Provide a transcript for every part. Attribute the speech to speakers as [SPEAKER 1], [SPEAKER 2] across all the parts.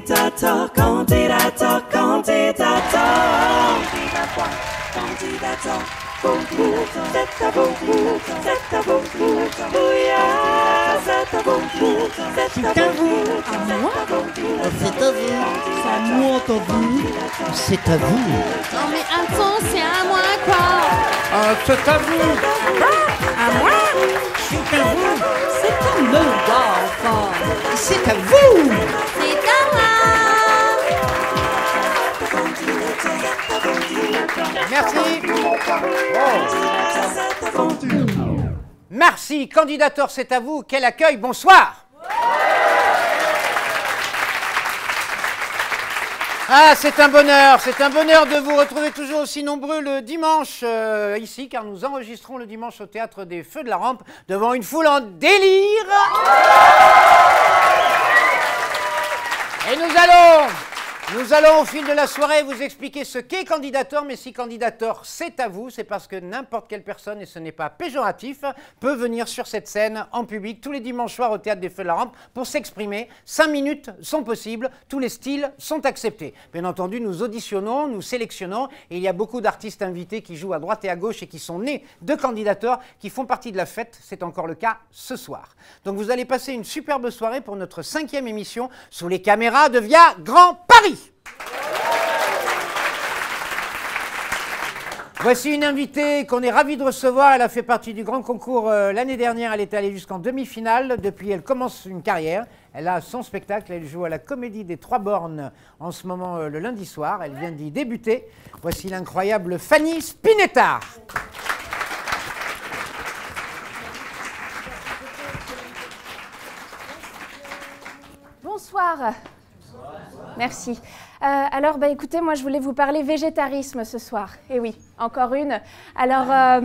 [SPEAKER 1] Candidator, candidator, candidator. Candidator, concours, c'est à concours, c'est à concours. Bouillard, c'est à concours, c'est à concours.
[SPEAKER 2] À moi?
[SPEAKER 3] C'est à vous.
[SPEAKER 2] C'est à moi, t'as vu?
[SPEAKER 3] C'est à vous.
[SPEAKER 4] Non mais attends, c'est à moi quoi.
[SPEAKER 5] C'est à vous.
[SPEAKER 2] À moi?
[SPEAKER 3] C'est à vous.
[SPEAKER 2] C'est à moi, enfin.
[SPEAKER 3] C'est à vous.
[SPEAKER 4] C'est à moi.
[SPEAKER 6] Merci. Merci, candidateur, c'est à vous. Quel accueil, bonsoir. Ah, c'est un bonheur de vous retrouver toujours aussi nombreux le dimanche ici, car nous enregistrons le dimanche au Théâtre des Feux de la Rampe devant une foule en délire. Et nous allons au fil de la soirée vous expliquer ce qu'est candidateur, mais si candidateur c'est à vous, c'est parce que n'importe quelle personne, et ce n'est pas péjoratif, peut venir sur cette scène en public tous les dimanches soirs au Théâtre des Feux de la Rampe pour s'exprimer. 5 minutes sont possibles, tous les styles sont acceptés. Bien entendu, nous auditionnons, nous sélectionnons, et il y a beaucoup d'artistes invités qui jouent à droite et à gauche et qui sont nés de candidateurs, qui font partie de la fête. C'est encore le cas ce soir. Donc vous allez passer une superbe soirée pour notre 5e émission sous les caméras de Via Grand Paris. Voici une invitée qu'on est ravis de recevoir. Elle a fait partie du grand concours l'année dernière. Elle est allée jusqu'en demi-finale. Depuis, elle commence une carrière. Elle a son spectacle. Elle joue à la Comédie des Trois Bornes en ce moment le lundi soir. Elle vient d'y débuter. Voici l'incroyable Fanny Spinetta.
[SPEAKER 7] Bonsoir. Merci. Alors, écoutez, moi, je voulais vous parler végétarisme ce soir. Et oui, encore une. Alors,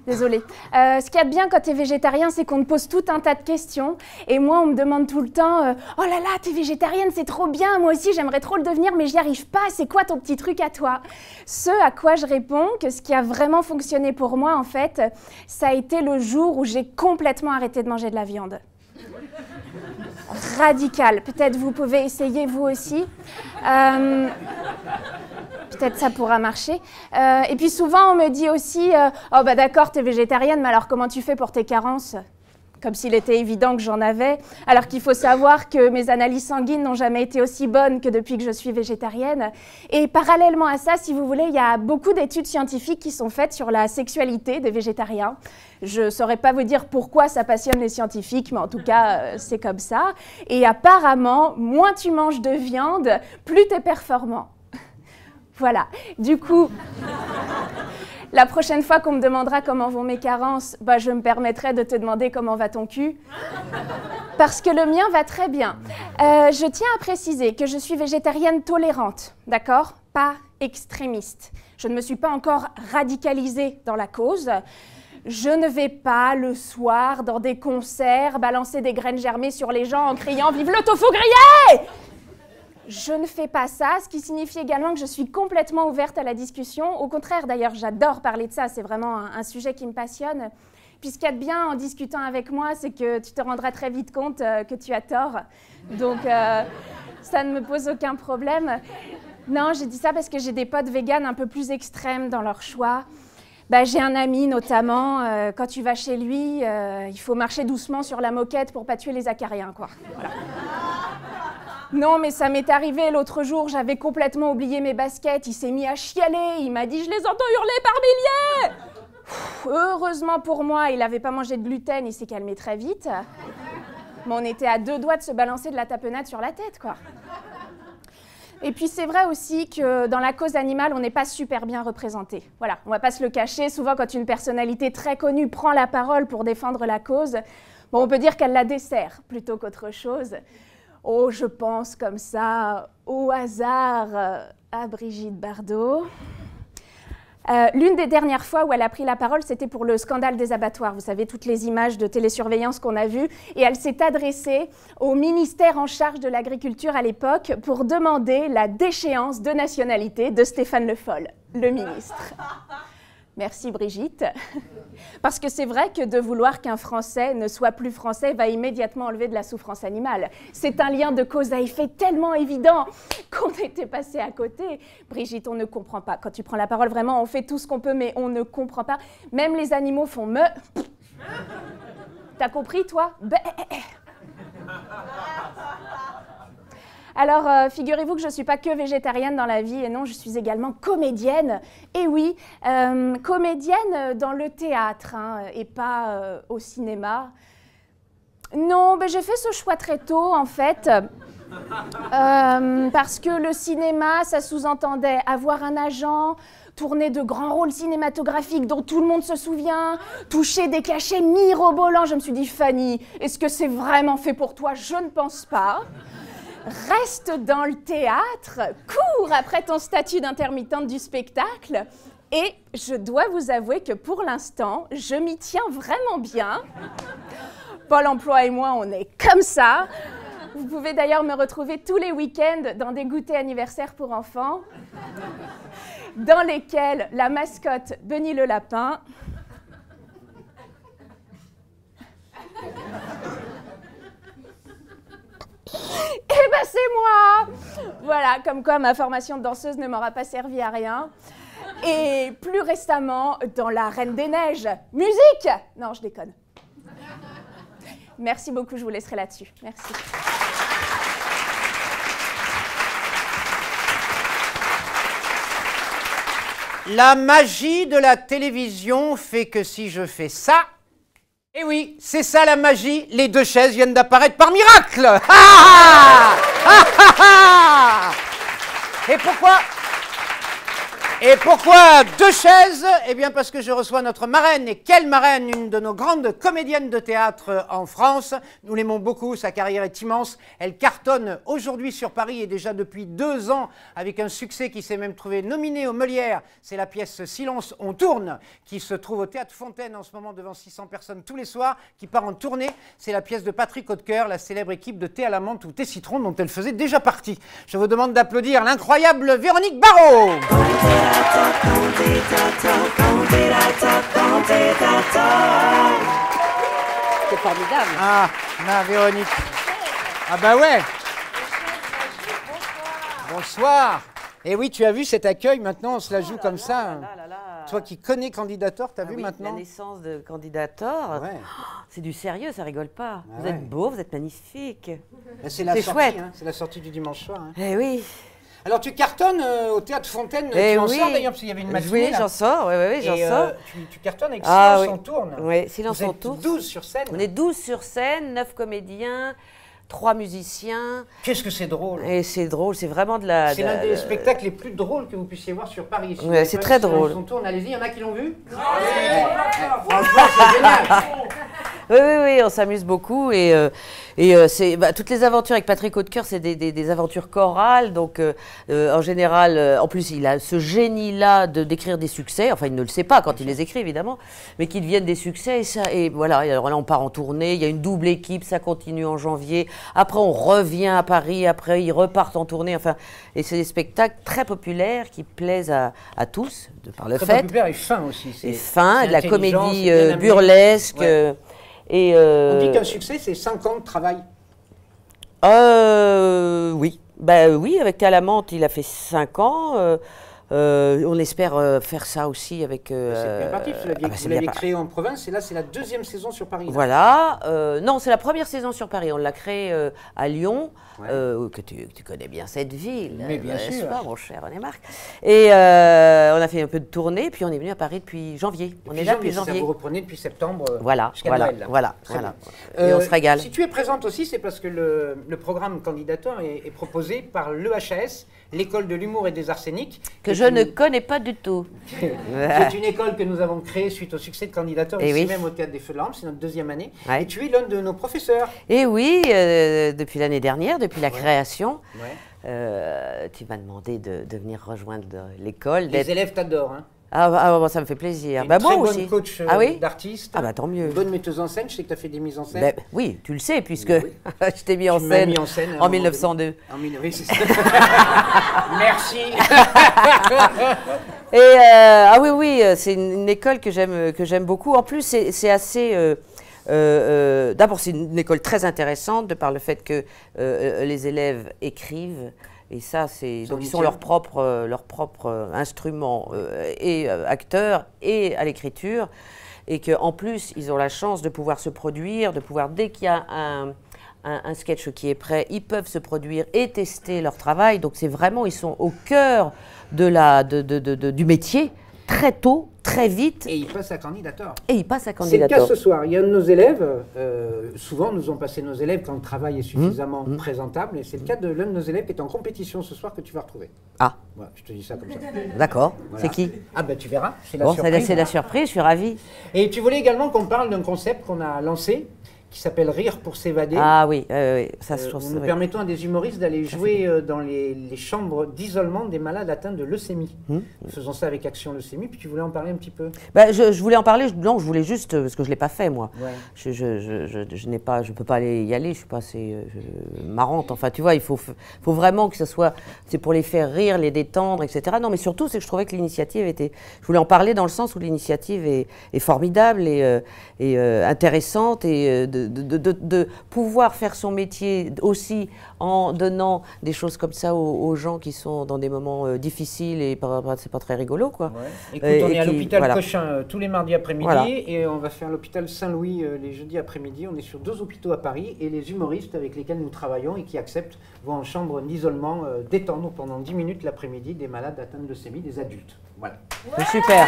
[SPEAKER 7] désolée. Ce qu'il y a de bien quand tu es végétarien, c'est qu'on te pose tout un tas de questions. Et moi, on me demande tout le temps oh là là, t'es végétarienne, c'est trop bien. Moi aussi, j'aimerais trop le devenir, mais j'y arrive pas. C'est quoi ton petit truc à toi? Ce à quoi je réponds que ce qui a vraiment fonctionné pour moi, en fait, ça a été le jour où j'ai complètement arrêté de manger de la viande. Radical. Peut-être vous pouvez essayer vous aussi. Peut-être ça pourra marcher. Et puis souvent on me dit aussi oh bah d'accord, t'es végétarienne, mais alors comment tu fais pour tes carences? Comme s'il était évident que j'en avais, alors qu'il faut savoir que mes analyses sanguines n'ont jamais été aussi bonnes que depuis que je suis végétarienne. Et parallèlement à ça, si vous voulez, il y a beaucoup d'études scientifiques qui sont faites sur la sexualité des végétariens. Je ne saurais pas vous dire pourquoi ça passionne les scientifiques, mais en tout cas, c'est comme ça. Et apparemment, moins tu manges de viande, plus tu es performant. Voilà. Du coup... La prochaine fois qu'on me demandera comment vont mes carences, bah, je me permettrai de te demander comment va ton cul. Parce que le mien va très bien. Je tiens à préciser que je suis végétarienne tolérante, d'accord? Pas extrémiste. Je ne me suis pas encore radicalisée dans la cause. Je ne vais pas, le soir, dans des concerts, balancer des graines germées sur les gens en criant « Vive le tofu grillé !» Je ne fais pas ça, ce qui signifie également que je suis complètement ouverte à la discussion. Au contraire, d'ailleurs, j'adore parler de ça, c'est vraiment un sujet qui me passionne. Puis ce qu'il y a de bien en discutant avec moi, c'est que tu te rendras très vite compte que tu as tort. Donc, ça ne me pose aucun problème. Non, j'ai dit ça parce que j'ai des potes véganes un peu plus extrêmes dans leur choix. Bah, j'ai un ami notamment, quand tu vas chez lui, il faut marcher doucement sur la moquette pour pas tuer les acariens, quoi. Voilà. Non, mais ça m'est arrivé l'autre jour, j'avais complètement oublié mes baskets, il s'est mis à chialer, il m'a dit « Je les entends hurler par milliers !» Heureusement pour moi, il n'avait pas mangé de gluten, il s'est calmé très vite. Mais on était à 2 doigts de se balancer de la tapenade sur la tête, quoi. Et puis c'est vrai aussi que dans la cause animale, on n'est pas super bien représenté. Voilà, on ne va pas se le cacher, souvent quand une personnalité très connue prend la parole pour défendre la cause, bon, on peut dire qu'elle la dessert plutôt qu'autre chose. Oh, je pense comme ça, au hasard, à Brigitte Bardot. L'une des dernières fois où elle a pris la parole, c'était pour le scandale des abattoirs. Vous savez, toutes les images de télésurveillance qu'on a vues. Et elle s'est adressée au ministère en charge de l'agriculture à l'époque pour demander la déchéance de nationalité de Stéphane Le Foll, le ministre. Merci Brigitte. Parce que c'est vrai que de vouloir qu'un Français ne soit plus français va immédiatement enlever de la souffrance animale. C'est un lien de cause à effet tellement évident qu'on était passé à côté. Brigitte, on ne comprend pas. Quand tu prends la parole, vraiment, on fait tout ce qu'on peut, mais on ne comprend pas. Même les animaux font me. T'as compris, toi? Alors, figurez-vous que je ne suis pas que végétarienne dans la vie, et non, je suis également comédienne. Et oui, comédienne dans le théâtre, hein, et pas au cinéma. Non, ben, j'ai fait ce choix très tôt, en fait, parce que le cinéma, ça sous-entendait avoir un agent, tourner de grands rôles cinématographiques dont tout le monde se souvient, toucher des cachets mirobolants. Je me suis dit, Fanny, est-ce que c'est vraiment fait pour toi? Je ne pense pas. Reste dans le théâtre, cours après ton statut d'intermittente du spectacle. Et je dois vous avouer que pour l'instant, je m'y tiens vraiment bien. Pôle emploi et moi, on est comme ça. Vous pouvez d'ailleurs me retrouver tous les week-ends dans des goûters anniversaires pour enfants, dans lesquels la mascotte Benny le lapin eh ben c'est moi! Voilà, comme quoi ma formation de danseuse ne m'aura pas servi à rien. Et plus récemment, dans La Reine des Neiges. Musique! Non, je déconne. Merci beaucoup, je vous laisserai là-dessus. Merci.
[SPEAKER 6] La magie de la télévision fait que si je fais ça, eh oui, c'est ça la magie, les deux chaises viennent d'apparaître par miracle. Et pourquoi? Et pourquoi deux chaises? Eh bien parce que je reçois notre marraine, et quelle marraine, une de nos grandes comédiennes de théâtre en France. Nous l'aimons beaucoup, sa carrière est immense. Elle cartonne aujourd'hui sur Paris et déjà depuis 2 ans avec un succès qui s'est même trouvé nominé aux Molières. C'est la pièce Silence, on tourne, qui se trouve au Théâtre Fontaine en ce moment devant 600 personnes tous les soirs, qui part en tournée. C'est la pièce de Patrick Hautecoeur, la célèbre équipe de Thé à la menthe ou Thé citron dont elle faisait déjà partie. Je vous demande d'applaudir l'incroyable Véronique Barrault.
[SPEAKER 5] C'est formidable.
[SPEAKER 6] Ah, ma Véronique. Ah bah ouais. Bonsoir. Et oui, tu as vu cet accueil, maintenant on se la joue comme ça. Toi qui connais Candidator, tu as vu
[SPEAKER 5] oui,
[SPEAKER 6] maintenant?
[SPEAKER 5] La naissance de Candidator,
[SPEAKER 6] Ouais.
[SPEAKER 5] C'est du sérieux, ça rigole pas.
[SPEAKER 6] Ah
[SPEAKER 5] Vous
[SPEAKER 6] ouais.
[SPEAKER 5] êtes beau, vous êtes magnifique.
[SPEAKER 6] C'est la
[SPEAKER 5] C'est
[SPEAKER 6] sortie,
[SPEAKER 5] chouette.
[SPEAKER 6] hein, c'est la sortie du dimanche soir. Hein.
[SPEAKER 5] Eh oui.
[SPEAKER 6] Alors tu cartonnes au Théâtre Fontaine,
[SPEAKER 5] Eh
[SPEAKER 6] tu en
[SPEAKER 5] oui.
[SPEAKER 6] sors d'ailleurs, parce qu'il y avait une matinée.
[SPEAKER 5] Oui,
[SPEAKER 6] là.
[SPEAKER 5] j'en sors, oui, j'en
[SPEAKER 6] Et,
[SPEAKER 5] sors.
[SPEAKER 6] tu cartonnes avec
[SPEAKER 5] Ah,
[SPEAKER 6] Silence
[SPEAKER 5] oui.
[SPEAKER 6] on tourne.
[SPEAKER 5] Oui, Silence
[SPEAKER 6] Vous
[SPEAKER 5] on
[SPEAKER 6] êtes
[SPEAKER 5] tourne.
[SPEAKER 6] 12 sur scène.
[SPEAKER 5] On est 12 sur scène, 9 comédiens, 3 musiciens.
[SPEAKER 6] Qu'est-ce que c'est drôle.
[SPEAKER 5] Et c'est drôle, c'est vraiment de la...
[SPEAKER 6] C'est l'un des spectacles les plus drôles que vous puissiez voir sur Paris. Si vous
[SPEAKER 5] Ouais,
[SPEAKER 6] n'avez
[SPEAKER 5] c'est
[SPEAKER 6] pas
[SPEAKER 5] très
[SPEAKER 6] vu Silence
[SPEAKER 5] drôle.
[SPEAKER 6] on tourne, allez-y, il y en a qui l'ont vu? Franchement, c'est génial.
[SPEAKER 5] Oui, on s'amuse beaucoup et c'est toutes les aventures avec Patrick Hautecoeur, c'est des aventures chorales. Donc, en général, en plus, il a ce génie-là d'écrire des succès. Enfin, il ne le sait pas quand il les écrit, évidemment, mais qu'ils deviennent des succès. Et voilà, alors là, on part en tournée. Il y a une double équipe, ça continue en janvier. Après, on revient à Paris. Après, ils repartent en tournée. Enfin, et c'est des spectacles très populaires qui plaisent à tous, de par le
[SPEAKER 6] Très
[SPEAKER 5] fait.
[SPEAKER 6] populaire et fin aussi.
[SPEAKER 5] Et fin,
[SPEAKER 6] c'est
[SPEAKER 5] de la
[SPEAKER 6] intelligent,
[SPEAKER 5] comédie
[SPEAKER 6] c'est bien amené.
[SPEAKER 5] burlesque.
[SPEAKER 6] Ouais.
[SPEAKER 5] Et
[SPEAKER 6] On dit qu'un succès, c'est 5 ans de travail.
[SPEAKER 5] Oui. Oui, avec Thé à la menthe, il a fait 5 ans. On espère faire ça aussi avec...
[SPEAKER 6] C'est bien parti, parce que vous
[SPEAKER 5] c'est
[SPEAKER 6] l'avez
[SPEAKER 5] bien
[SPEAKER 6] créé en province, et là, c'est la 2e saison sur Paris. là.
[SPEAKER 5] Voilà. Non, c'est la première saison sur Paris. On l'a créé à Lyon,
[SPEAKER 6] Ouais.
[SPEAKER 5] que tu connais bien cette ville.
[SPEAKER 6] Mais bien
[SPEAKER 5] n'est-ce
[SPEAKER 6] sûr.
[SPEAKER 5] pas, mon cher René Marc. Et on a fait un peu de tournée, puis on est venu à Paris depuis janvier. On est là depuis
[SPEAKER 6] Ça,
[SPEAKER 5] janvier.
[SPEAKER 6] vous reprenez depuis septembre
[SPEAKER 5] Voilà,
[SPEAKER 6] jusqu'à
[SPEAKER 5] voilà,
[SPEAKER 6] Noël. là.
[SPEAKER 5] voilà,
[SPEAKER 6] Très
[SPEAKER 5] voilà.
[SPEAKER 6] bien.
[SPEAKER 5] Et on se régale.
[SPEAKER 6] Si tu es présente aussi, c'est parce que le programme Candidator est proposé par l'EHAS, l'école de l'humour et des arséniques.
[SPEAKER 5] Que je ne connais pas du tout.
[SPEAKER 6] C'est une école que nous avons créée suite au succès de Candidator,
[SPEAKER 5] Eh
[SPEAKER 6] ici
[SPEAKER 5] oui.
[SPEAKER 6] même au Théâtre des Feux de la Rampe, c'est notre 2e année.
[SPEAKER 5] Ouais.
[SPEAKER 6] Et tu es l'un de nos professeurs.
[SPEAKER 5] Et oui, depuis l'année dernière, depuis la création,
[SPEAKER 6] Ouais.
[SPEAKER 5] tu m'as demandé de venir rejoindre l'école.
[SPEAKER 6] Les élèves t'adorent. Hein.
[SPEAKER 5] Bon, ça me fait plaisir.
[SPEAKER 6] Une
[SPEAKER 5] Bah,
[SPEAKER 6] très
[SPEAKER 5] moi
[SPEAKER 6] bonne
[SPEAKER 5] aussi.
[SPEAKER 6] coach
[SPEAKER 5] Ah oui
[SPEAKER 6] d'artiste.
[SPEAKER 5] Ah bah tant mieux.
[SPEAKER 6] Une bonne metteuse en scène. Je sais que tu as fait des mises en scène.
[SPEAKER 5] Ben, oui, tu le sais, puisque
[SPEAKER 6] Oui.
[SPEAKER 5] je t'ai mis en
[SPEAKER 6] Tu m'as
[SPEAKER 5] scène,
[SPEAKER 6] mis en scène à un
[SPEAKER 5] en
[SPEAKER 6] moment
[SPEAKER 5] 1902.
[SPEAKER 6] Oui, c'est ça. Merci.
[SPEAKER 5] Ah oui, oui, c'est une école que j'aime beaucoup. En plus, c'est assez... D'abord, c'est une école très intéressante de par le fait que les élèves écrivent. Et ça, c'est donc ils sont leur propre instrument et acteurs et à l'écriture. Et qu'en plus, ils ont la chance de pouvoir se produire, de pouvoir, dès qu'il y a un sketch qui est prêt, ils peuvent se produire et tester leur travail. Donc c'est vraiment, ils sont au cœur du métier, très tôt, très vite.
[SPEAKER 6] Et ils passent à candidateur.
[SPEAKER 5] Et ils passent à
[SPEAKER 6] C'est le
[SPEAKER 5] candidateur.
[SPEAKER 6] cas ce soir. Il y a un de nos élèves, souvent nous ont passé nos élèves quand le travail est suffisamment présentable, et c'est le cas de l'un de nos élèves qui est en compétition ce soir que tu vas retrouver.
[SPEAKER 5] Ah,
[SPEAKER 6] Voilà, je te dis ça comme ça.
[SPEAKER 5] d'accord.
[SPEAKER 6] Voilà.
[SPEAKER 5] C'est qui?
[SPEAKER 6] Ah ben tu verras, c'est la
[SPEAKER 5] Bon,
[SPEAKER 6] surprise.
[SPEAKER 5] c'est la surprise, je suis ravie.
[SPEAKER 6] Et tu voulais également qu'on parle d'un concept qu'on a lancé, qui s'appelle Rire pour s'évader.
[SPEAKER 5] Ah oui, ça je trouve
[SPEAKER 6] Où
[SPEAKER 5] ça.
[SPEAKER 6] nous
[SPEAKER 5] Oui.
[SPEAKER 6] permettons à des humoristes d'aller jouer dans les chambres d'isolement des malades atteints de leucémie. Nous faisons ça avec Action Leucémie, puis tu voulais en parler un petit peu.
[SPEAKER 5] Bah, je voulais en parler, non, je voulais juste, parce que je ne l'ai pas fait moi.
[SPEAKER 6] Ouais.
[SPEAKER 5] Je peux pas y aller, je suis pas assez marrante. Enfin, tu vois, il faut vraiment que ce soit, c'est pour les faire rire, les détendre, etc. Non, mais surtout, c'est que je trouvais que l'initiative était, je voulais en parler dans le sens où l'initiative est formidable et intéressante et de pouvoir faire son métier aussi en donnant des choses comme ça aux gens qui sont dans des moments difficiles et c'est pas très rigolo, quoi.
[SPEAKER 6] Ouais. Écoute, on est à l'hôpital
[SPEAKER 5] voilà.
[SPEAKER 6] Cochin tous les mardis après-midi
[SPEAKER 5] Voilà.
[SPEAKER 6] et on va faire l'hôpital Saint-Louis les jeudis après-midi. On est sur 2 hôpitaux à Paris et les humoristes avec lesquels nous travaillons et qui acceptent vont en chambre d'isolement détendre pendant 10 minutes l'après-midi des malades atteints de leucémie, des adultes. Voilà.
[SPEAKER 5] C'est super.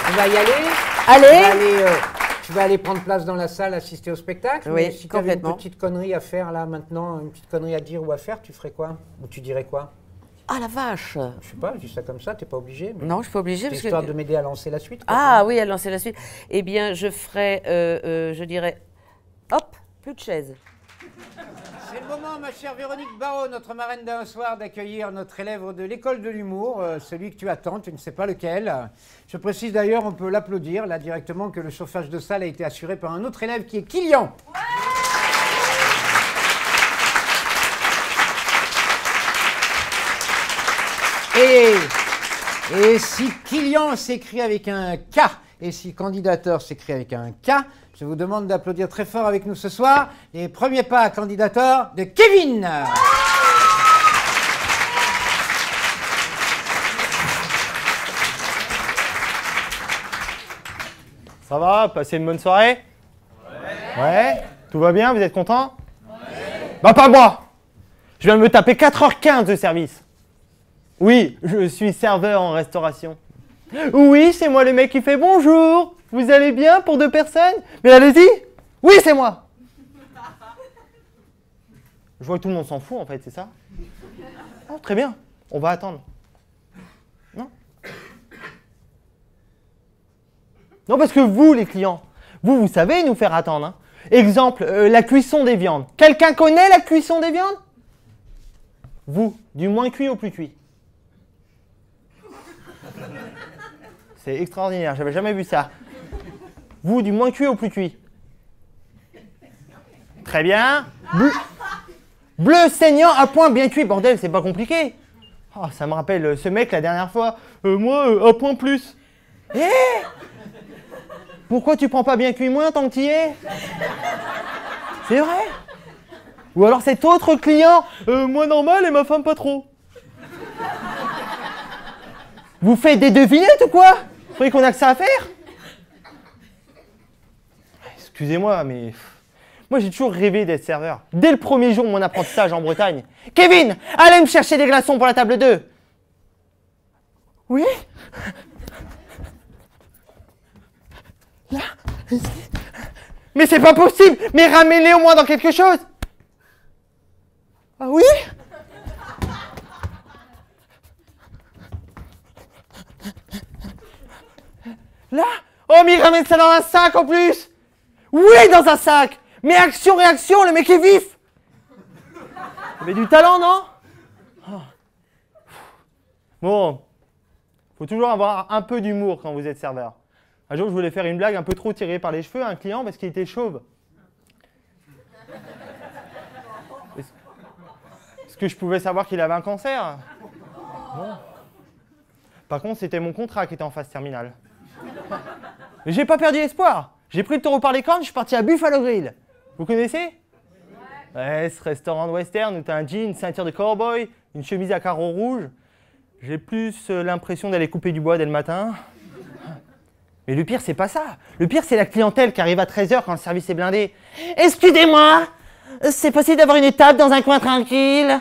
[SPEAKER 6] Tu vas y aller.
[SPEAKER 5] Allez.
[SPEAKER 6] Tu vas aller prendre place dans la salle, assister au spectacle.
[SPEAKER 5] Oui,
[SPEAKER 6] mais si tu avais une
[SPEAKER 5] complètement.
[SPEAKER 6] petite connerie à faire là maintenant, une petite connerie à dire ou à faire, tu ferais quoi? Ou tu dirais quoi?
[SPEAKER 5] Ah la vache.
[SPEAKER 6] Je sais pas, je dis ça comme ça, t'es pas obligé. Mais
[SPEAKER 5] Non, je suis pas obligée
[SPEAKER 6] c'est
[SPEAKER 5] parce
[SPEAKER 6] histoire
[SPEAKER 5] que.
[SPEAKER 6] de m'aider à lancer la suite. quoi.
[SPEAKER 5] Ah oui, à lancer la suite. Eh bien, je ferai, je dirais, hop, plus de chaises.
[SPEAKER 6] C'est le moment, ma chère Véronique Barraud, notre marraine d'un soir, d'accueillir notre élève de l'école de l'humour, celui que tu attends, tu ne sais pas lequel. Je précise d'ailleurs, on peut l'applaudir là directement, que le chauffage de salle a été assuré par un autre élève qui est Kylian. Et si Kylian s'écrit avec un K, et si candidateur s'écrit avec un K, je vous demande d'applaudir très fort avec nous ce soir les premiers pas à candidateur de Kevin.
[SPEAKER 8] Ça va? Passez une bonne soirée? Ouais. Tout va bien? Vous êtes content? Bah pas moi! Je viens de me taper 4h15 de service. Oui, je suis serveur en restauration. Oui, c'est moi le mec qui fait bonjour. Vous allez bien pour 2 personnes? Mais allez-y. Oui, c'est moi. Je vois que tout le monde s'en fout en fait, c'est ça? Oh, très bien, on va attendre. Non? Non, parce que vous, les clients, vous savez nous faire attendre. Hein. Exemple, la cuisson des viandes. Quelqu'un connaît la cuisson des viandes? Vous, du moins cuit au plus cuit. C'est extraordinaire, j'avais jamais vu ça. Vous, du moins cuit au plus cuit. Très bien. Bleu saignant à point bien cuit. Bordel, c'est pas compliqué. Oh, ça me rappelle ce mec la dernière fois. Moi, à point plus. Pourquoi tu prends pas bien cuit moins tant que tu y es? C'est vrai? Ou alors cet autre client, moi normal et ma femme pas trop. Vous faites des devinettes ou quoi? Vous croyez qu'on a que ça à faire? Excusez-moi, mais moi j'ai toujours rêvé d'être serveur. Dès le premier jour de mon apprentissage en Bretagne. Kevin, allez me chercher des glaçons pour la table 2. Oui? Là? Mais c'est pas possible! Mais ramène-les au moins dans quelque chose! Ah oui? Là? Oh, mais il ramène ça dans un sac en plus! Oui, dans un sac! Mais action, réaction, le mec est vif! Vous avez du talent, non? Oh. Bon, faut toujours avoir un peu d'humour quand vous êtes serveur. Un jour, je voulais faire une blague un peu trop tirée par les cheveux à un client parce qu'il était chauve. que je pouvais savoir qu'il avait un cancer. Non. Par contre, c'était mon contrat qui était en phase terminale. Mais j'ai pas perdu espoir. J'ai pris le taureau par les cornes, je suis parti à Buffalo Grill. Vous connaissez? Ouais, ce restaurant de western où t'as un jean, une ceinture de cowboy, une chemise à carreaux rouges. J'ai plus l'impression d'aller couper du bois dès le matin. Mais le pire, c'est pas ça. Le pire, c'est la clientèle qui arrive à 13h quand le service est blindé. Excusez-moi, c'est possible d'avoir une table dans un coin tranquille?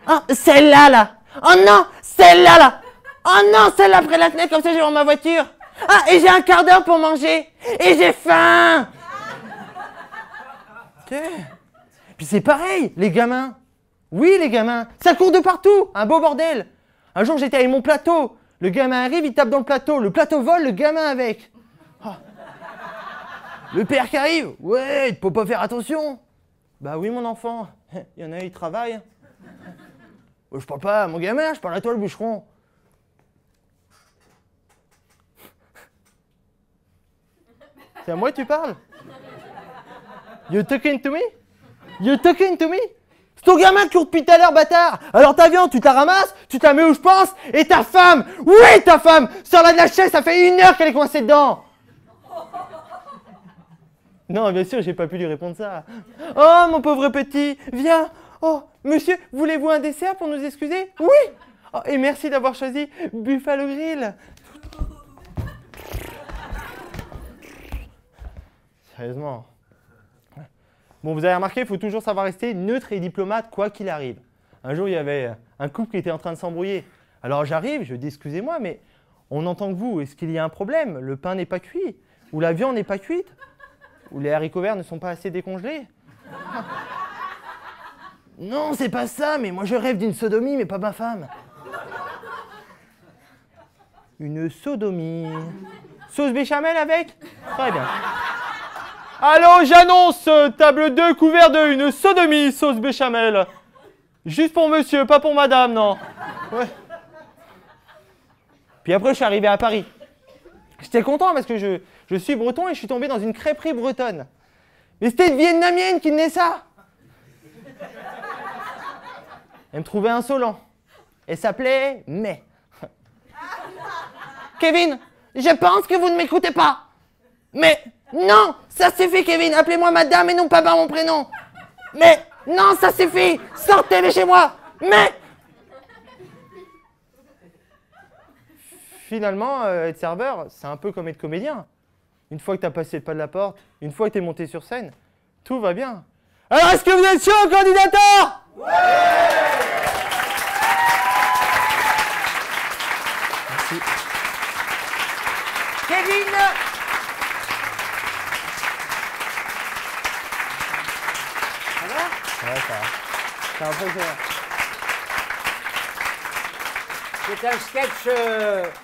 [SPEAKER 8] Oh, celle-là, là. Oh non, celle-là, là. Oh non, celle-là près de la fenêtre, comme ça, je vais dans ma voiture. Ah, et j'ai un quart d'heure pour manger. Et j'ai faim. Puis c'est pareil, les gamins. Oui, les gamins, ça court de partout, un beau bordel. Un jour, j'étais avec mon plateau. Le gamin arrive, il tape dans le plateau vole, le gamin avec. Oh. Le père qui arrive, ouais, il faut pas faire attention. Bah oui, mon enfant, il y en a, ils travaillent. Je parle pas à mon gamin, je parle à toi, le bûcheron. C'est à moi que tu parles? You talking to me? You talking to me? C'est ton gamin qui court depuis tout à l'heure, bâtard! Alors ta viande, tu te la ramasses, tu te la mets où je pense, et ta femme! Oui, ta femme! Sors-la de la chaise, ça fait 1 heure qu'elle est coincée dedans! Non, bien sûr, j'ai pas pu lui répondre ça. Oh, mon pauvre petit, viens! Oh, monsieur, voulez-vous un dessert pour nous excuser? Oui! Oh, et merci d'avoir choisi Buffalo Grill. Sérieusement. Bon, vous avez remarqué, il faut toujours savoir rester neutre et diplomate quoi qu'il arrive. Un jour, il y avait un couple qui était en train de s'embrouiller. Alors j'arrive, je dis excusez-moi, mais on entend que vous, est-ce qu'il y a un problème? Le pain n'est pas cuit? Ou la viande n'est pas cuite? Ou les haricots verts ne sont pas assez décongelés? Non, c'est pas ça, mais moi je rêve d'une sodomie, mais pas ma femme. Une sodomie. Sauce béchamel avec? Très bien. Allô, j'annonce, table 2, couvert de une sodomie, sauce béchamel. Juste pour monsieur, pas pour madame, non. Ouais. Puis après, je suis arrivé à Paris. J'étais content parce que je suis breton et je suis tombé dans une crêperie bretonne. Mais c'était une vietnamienne qui tenait ça. Elle me trouvait insolent. Elle s'appelait May. Kevin, je pense que vous ne m'écoutez pas. Mais non, ça suffit, Kevin. Appelez-moi madame et non pas par mon prénom. Mais non, ça suffit. Sortez de chez moi. Mais finalement, être serveur, c'est un peu comme être comédien. Une fois que tu as passé le pas de la porte, une fois que tu es monté sur scène, tout va bien. Alors, est-ce que vous êtes chaud, candidateur? Ouais! Merci.
[SPEAKER 6] Kevin! Ça va?
[SPEAKER 8] Ouais, ça va. C'est un peu clair.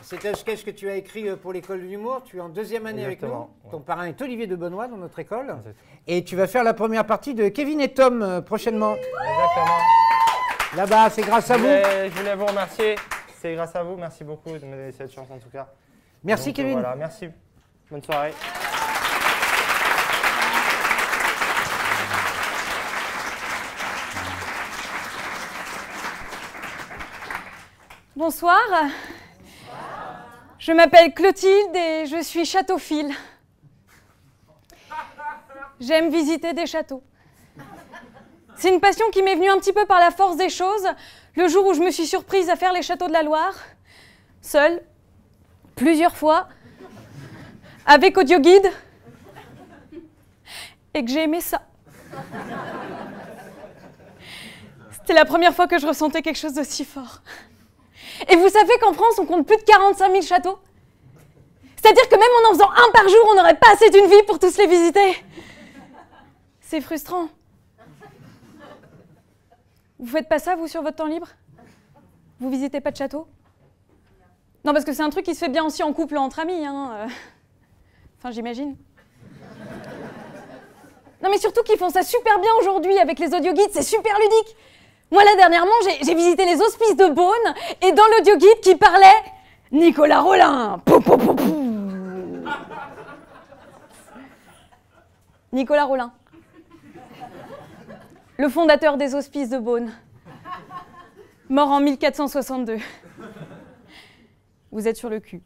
[SPEAKER 6] C'est un sketch que tu as écrit pour l'école de l'humour. Tu es en 2e année avec nous.
[SPEAKER 8] Ouais.
[SPEAKER 6] Ton parrain est Olivier de Benoît dans notre école. Exactement. Et tu vas faire la première partie de Kevin et Tom prochainement.
[SPEAKER 8] Exactement.
[SPEAKER 6] Là-bas, c'est grâce à vous.
[SPEAKER 8] Je voulais vous remercier. C'est grâce à vous. Merci beaucoup de me donner cette chance en tout cas.
[SPEAKER 6] Merci
[SPEAKER 8] donc,
[SPEAKER 6] Kevin.
[SPEAKER 8] Voilà, merci. Bonne soirée.
[SPEAKER 9] Bonsoir. Je m'appelle Clotilde et je suis châteauphile. J'aime visiter des châteaux. C'est une passion qui m'est venue un petit peu par la force des choses, le jour où je me suis surprise à faire les châteaux de la Loire, seule, plusieurs fois, avec audioguide, et que j'ai aimé ça. C'était la première fois que je ressentais quelque chose d'aussi fort. Et vous savez qu'en France, on compte plus de 45 000 châteaux? C'est-à-dire que même en faisant un par jour, on n'aurait pas assez d'une vie pour tous les visiter. C'est frustrant. Vous faites pas ça, vous, sur votre temps libre? Vous visitez pas de château? Non, parce que c'est un truc qui se fait bien aussi en couple, entre amis, hein. Enfin, j'imagine. Non, mais surtout qu'ils font ça super bien aujourd'hui avec les audioguides, c'est super ludique. Moi, là, dernièrement, j'ai visité les hospices de Beaune, et dans l'audioguide qui parlait, Nicolas Rollin. Pou, pou, pou, pou. Nicolas Rollin. Le fondateur des hospices de Beaune. mort en 1462. Vous êtes sur le cul.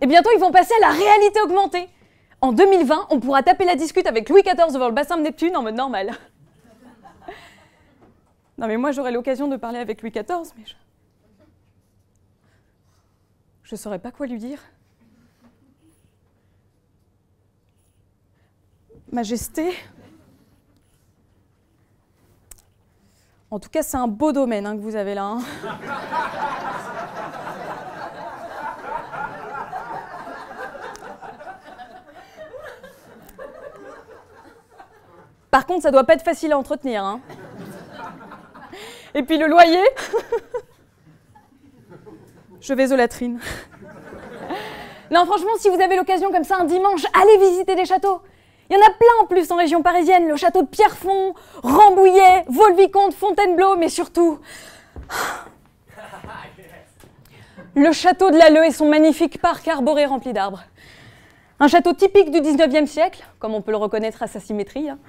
[SPEAKER 9] Et bientôt, ils vont passer à la réalité augmentée. En 2020, on pourra taper la discute avec Louis XIV devant le bassin de Neptune en mode normal. Non mais moi, j'aurai l'occasion de parler avec Louis XIV, mais je saurais pas quoi lui dire. Majesté. En tout cas, c'est un beau domaine hein, que vous avez là. Hein. Par contre, ça doit pas être facile à entretenir. Hein. Et puis le loyer, je vais aux latrines. Non, franchement, si vous avez l'occasion comme ça un dimanche, allez visiter des châteaux. Il y en a plein en plus en région parisienne. Le château de Pierrefonds, Rambouillet, Vaux-le-Vicomte, Fontainebleau, mais surtout... le château de l'Alleu et son magnifique parc arboré rempli d'arbres. Un château typique du 19e siècle, comme on peut le reconnaître à sa symétrie. Hein.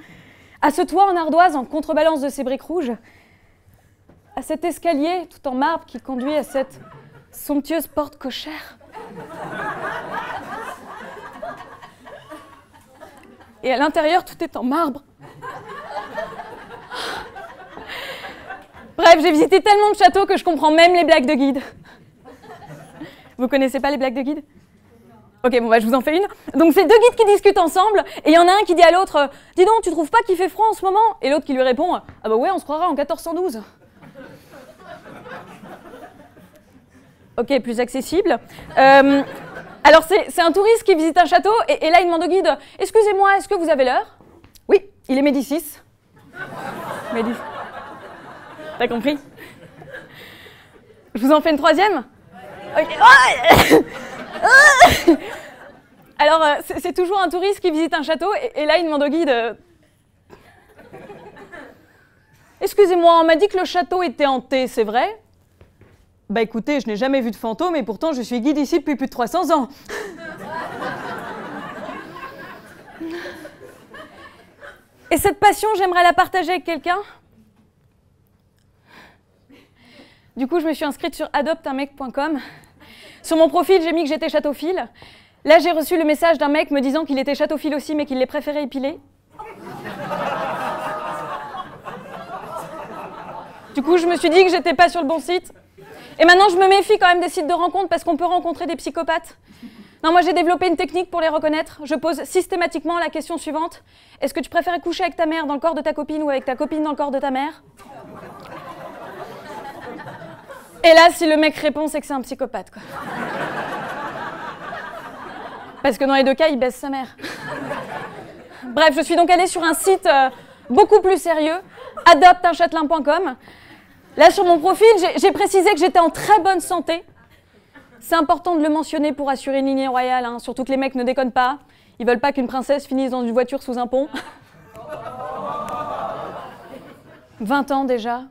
[SPEAKER 9] À ce toit en ardoise en contrebalance de ses briques rouges. À cet escalier tout en marbre qui conduit à cette somptueuse porte cochère. Et à l'intérieur, tout est en marbre. Bref, j'ai visité tellement de châteaux que je comprends même les blagues de guide. Vous connaissez pas les blagues de guide ? Ok, bon, bah, je vous en fais une. Donc, c'est deux guides qui discutent ensemble, et il y en a un qui dit à l'autre « Dis donc, tu trouves pas qu'il fait froid en ce moment ?» Et l'autre qui lui répond « Ah bah ouais, on se croirait en 1412. » Ok, plus accessible. Alors, c'est un touriste qui visite un château, et là, il demande au guide « Excusez-moi, est-ce que vous avez l'heure ?»« Oui, il est Médicis. » Médicis. T'as compris? Je vous en fais une troisième? Ok. Alors, c'est toujours un touriste qui visite un château, et là, il demande au guide Excusez-moi, on m'a dit que le château était hanté, c'est vrai? Bah écoutez, je n'ai jamais vu de fantôme, et pourtant, je suis guide ici depuis plus de 300 ans. Et cette passion, j'aimerais la partager avec quelqu'un. Du coup, je me suis inscrite sur adopteunmec.com. Sur mon profil, j'ai mis que j'étais châteauphile. Là, j'ai reçu le message d'un mec me disant qu'il était châteauphile aussi, mais qu'il les préférait épilés. Du coup, je me suis dit que j'étais pas sur le bon site. Et maintenant, je me méfie quand même des sites de rencontres parce qu'on peut rencontrer des psychopathes. Non, moi, j'ai développé une technique pour les reconnaître. Je pose systématiquement la question suivante. Est-ce que tu préférais coucher avec ta mère dans le corps de ta copine ou avec ta copine dans le corps de ta mère? Et là, si le mec répond, c'est que c'est un psychopathe, quoi. Parce que dans les deux cas, il baise sa mère. Bref, je suis donc allée sur un site beaucoup plus sérieux, adopteunchâtelain.com. Là, sur mon profil, j'ai précisé que j'étais en très bonne santé. C'est important de le mentionner pour assurer une lignée royale, hein, surtout que les mecs ne déconnent pas. Ils veulent pas qu'une princesse finisse dans une voiture sous un pont. 20 ans déjà.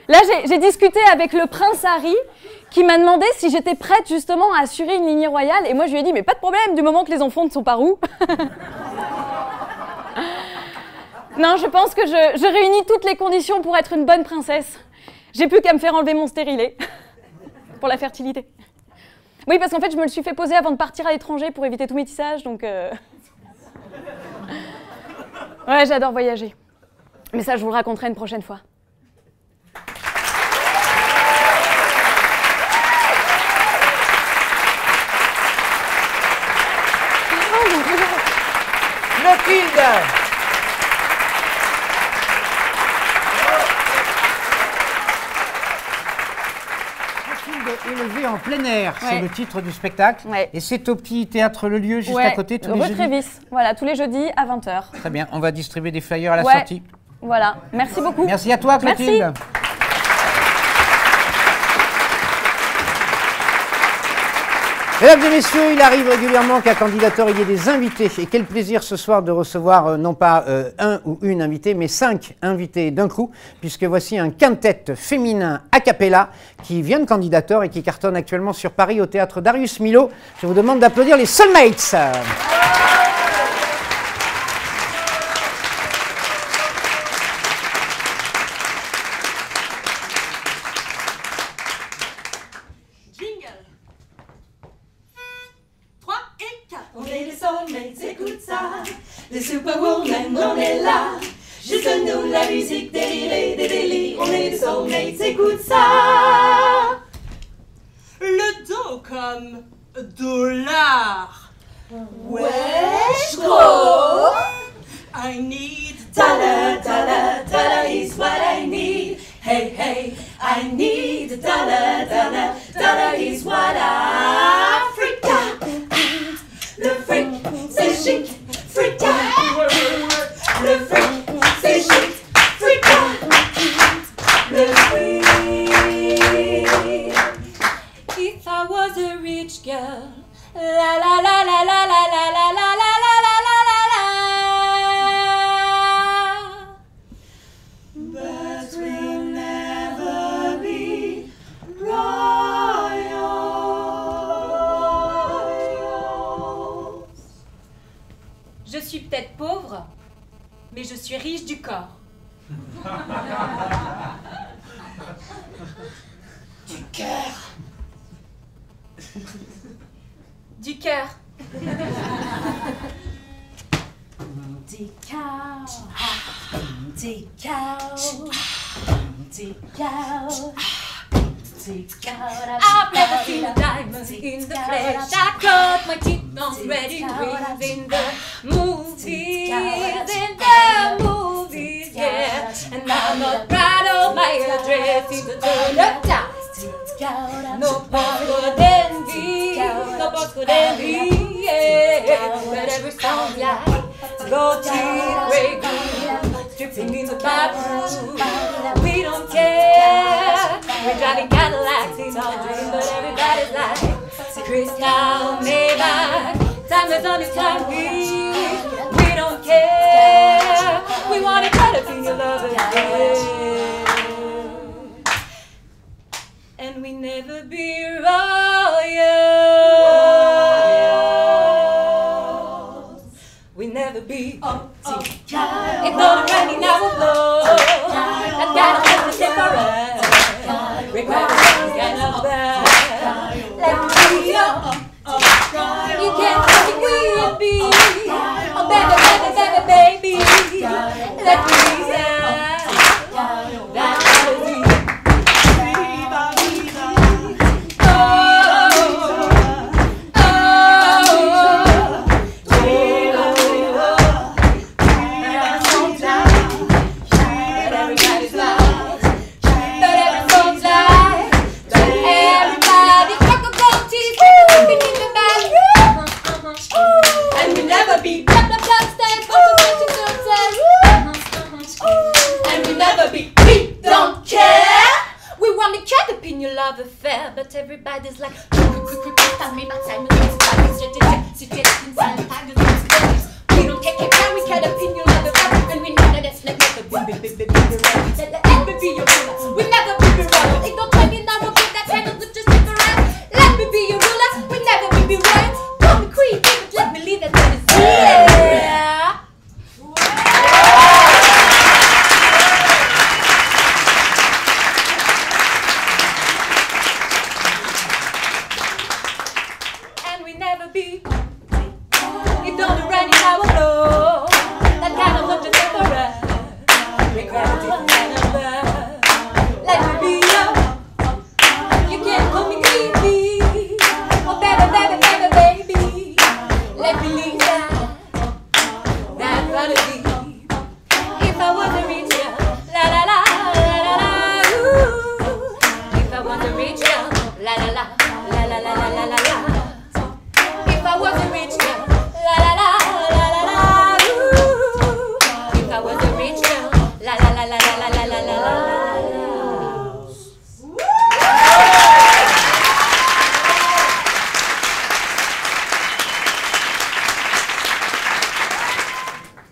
[SPEAKER 9] Là, j'ai discuté avec le prince Harry, qui m'a demandé si j'étais prête justement à assurer une lignée royale. Et moi, je lui ai dit, mais pas de problème, du moment que les enfants ne sont pas roux. Non, je pense que je réunis toutes les conditions pour être une bonne princesse. J'ai plus qu'à me faire enlever mon stérilet. Pour la fertilité. Oui, parce qu'en fait, je me le suis fait poser avant de partir à l'étranger pour éviter tout métissage, donc... Ouais, j'adore voyager. Mais ça, je vous le raconterai une prochaine fois.
[SPEAKER 6] Clotilde! Élevé en plein air, c'est le titre du spectacle. Ouais. Et c'est au petit théâtre Le Lieu, juste à côté, tous les jeudis. Trévis.
[SPEAKER 9] Voilà, tous les jeudis à 20h.
[SPEAKER 6] Très bien, on va distribuer des flyers à la sortie.
[SPEAKER 9] Voilà, merci beaucoup.
[SPEAKER 6] Merci à toi, Clotilde. Merci. Mesdames et messieurs, il arrive régulièrement qu'à Candidator, il y ait des invités. Et quel plaisir ce soir de recevoir non pas un ou une invitée, mais 5 invités d'un coup, puisque voici un quintet féminin a cappella qui vient de Candidator et qui cartonne actuellement sur Paris au théâtre Darius Milhaud. Je vous demande d'applaudir les Soulmates.
[SPEAKER 1] soulmates écoutent ça. Les superwomen, on est là. Juste nous, la musique délirée, des délires. On est des soulmates, écoute ça.
[SPEAKER 2] Le dos comme dollar.
[SPEAKER 1] Wesh, gros.
[SPEAKER 2] I need
[SPEAKER 1] Dollar, dollar, dollar is what I need. Hey, hey, I need a dollar, dollar, dollar is what I freak out. Le freak, c'est chic, freak out. Le freak, c'est chic, freak out. Le freak.
[SPEAKER 9] If I was a rich girl, la la la la la la la la la la la la la la.
[SPEAKER 1] But we'll never be royals.
[SPEAKER 9] Je suis peut-être pauvre, mais je suis riche du corps.
[SPEAKER 1] Du cœur.
[SPEAKER 9] Du cœur.
[SPEAKER 1] Des cows, des cows, des cows, des cows.
[SPEAKER 9] I've never seen a diamond in the flesh. I cut my teeth on wedding rings in the movies, yeah. And I'm not proud of my address in the turned up town. No boss could envy, no boss could envy, yeah. But every song like gold teeth, grey goose, stripping in the bathroom. We don't care. We're driving Cadillacs in our dreams, but everybody's like Crystal Maybach. Time is on its time, we don't care. We want to try to be your love again. And we never be royals. We never be it's not raining now will blow. That kind of thing is different. Requires kind of bad. Let me be you can't take it with me. Oh baby, baby, baby, baby. Let me be that's how it is. Love affair, but everybody's like, tell me about time, we don't take care, we can't opinion your love affair, and we know that it's like never be your ruler. We never be royal. It don't tell me now, we'll get that title, just stick around. Let me be your ruler. We never be royal. Call me queen, but let me leave that that is yeah.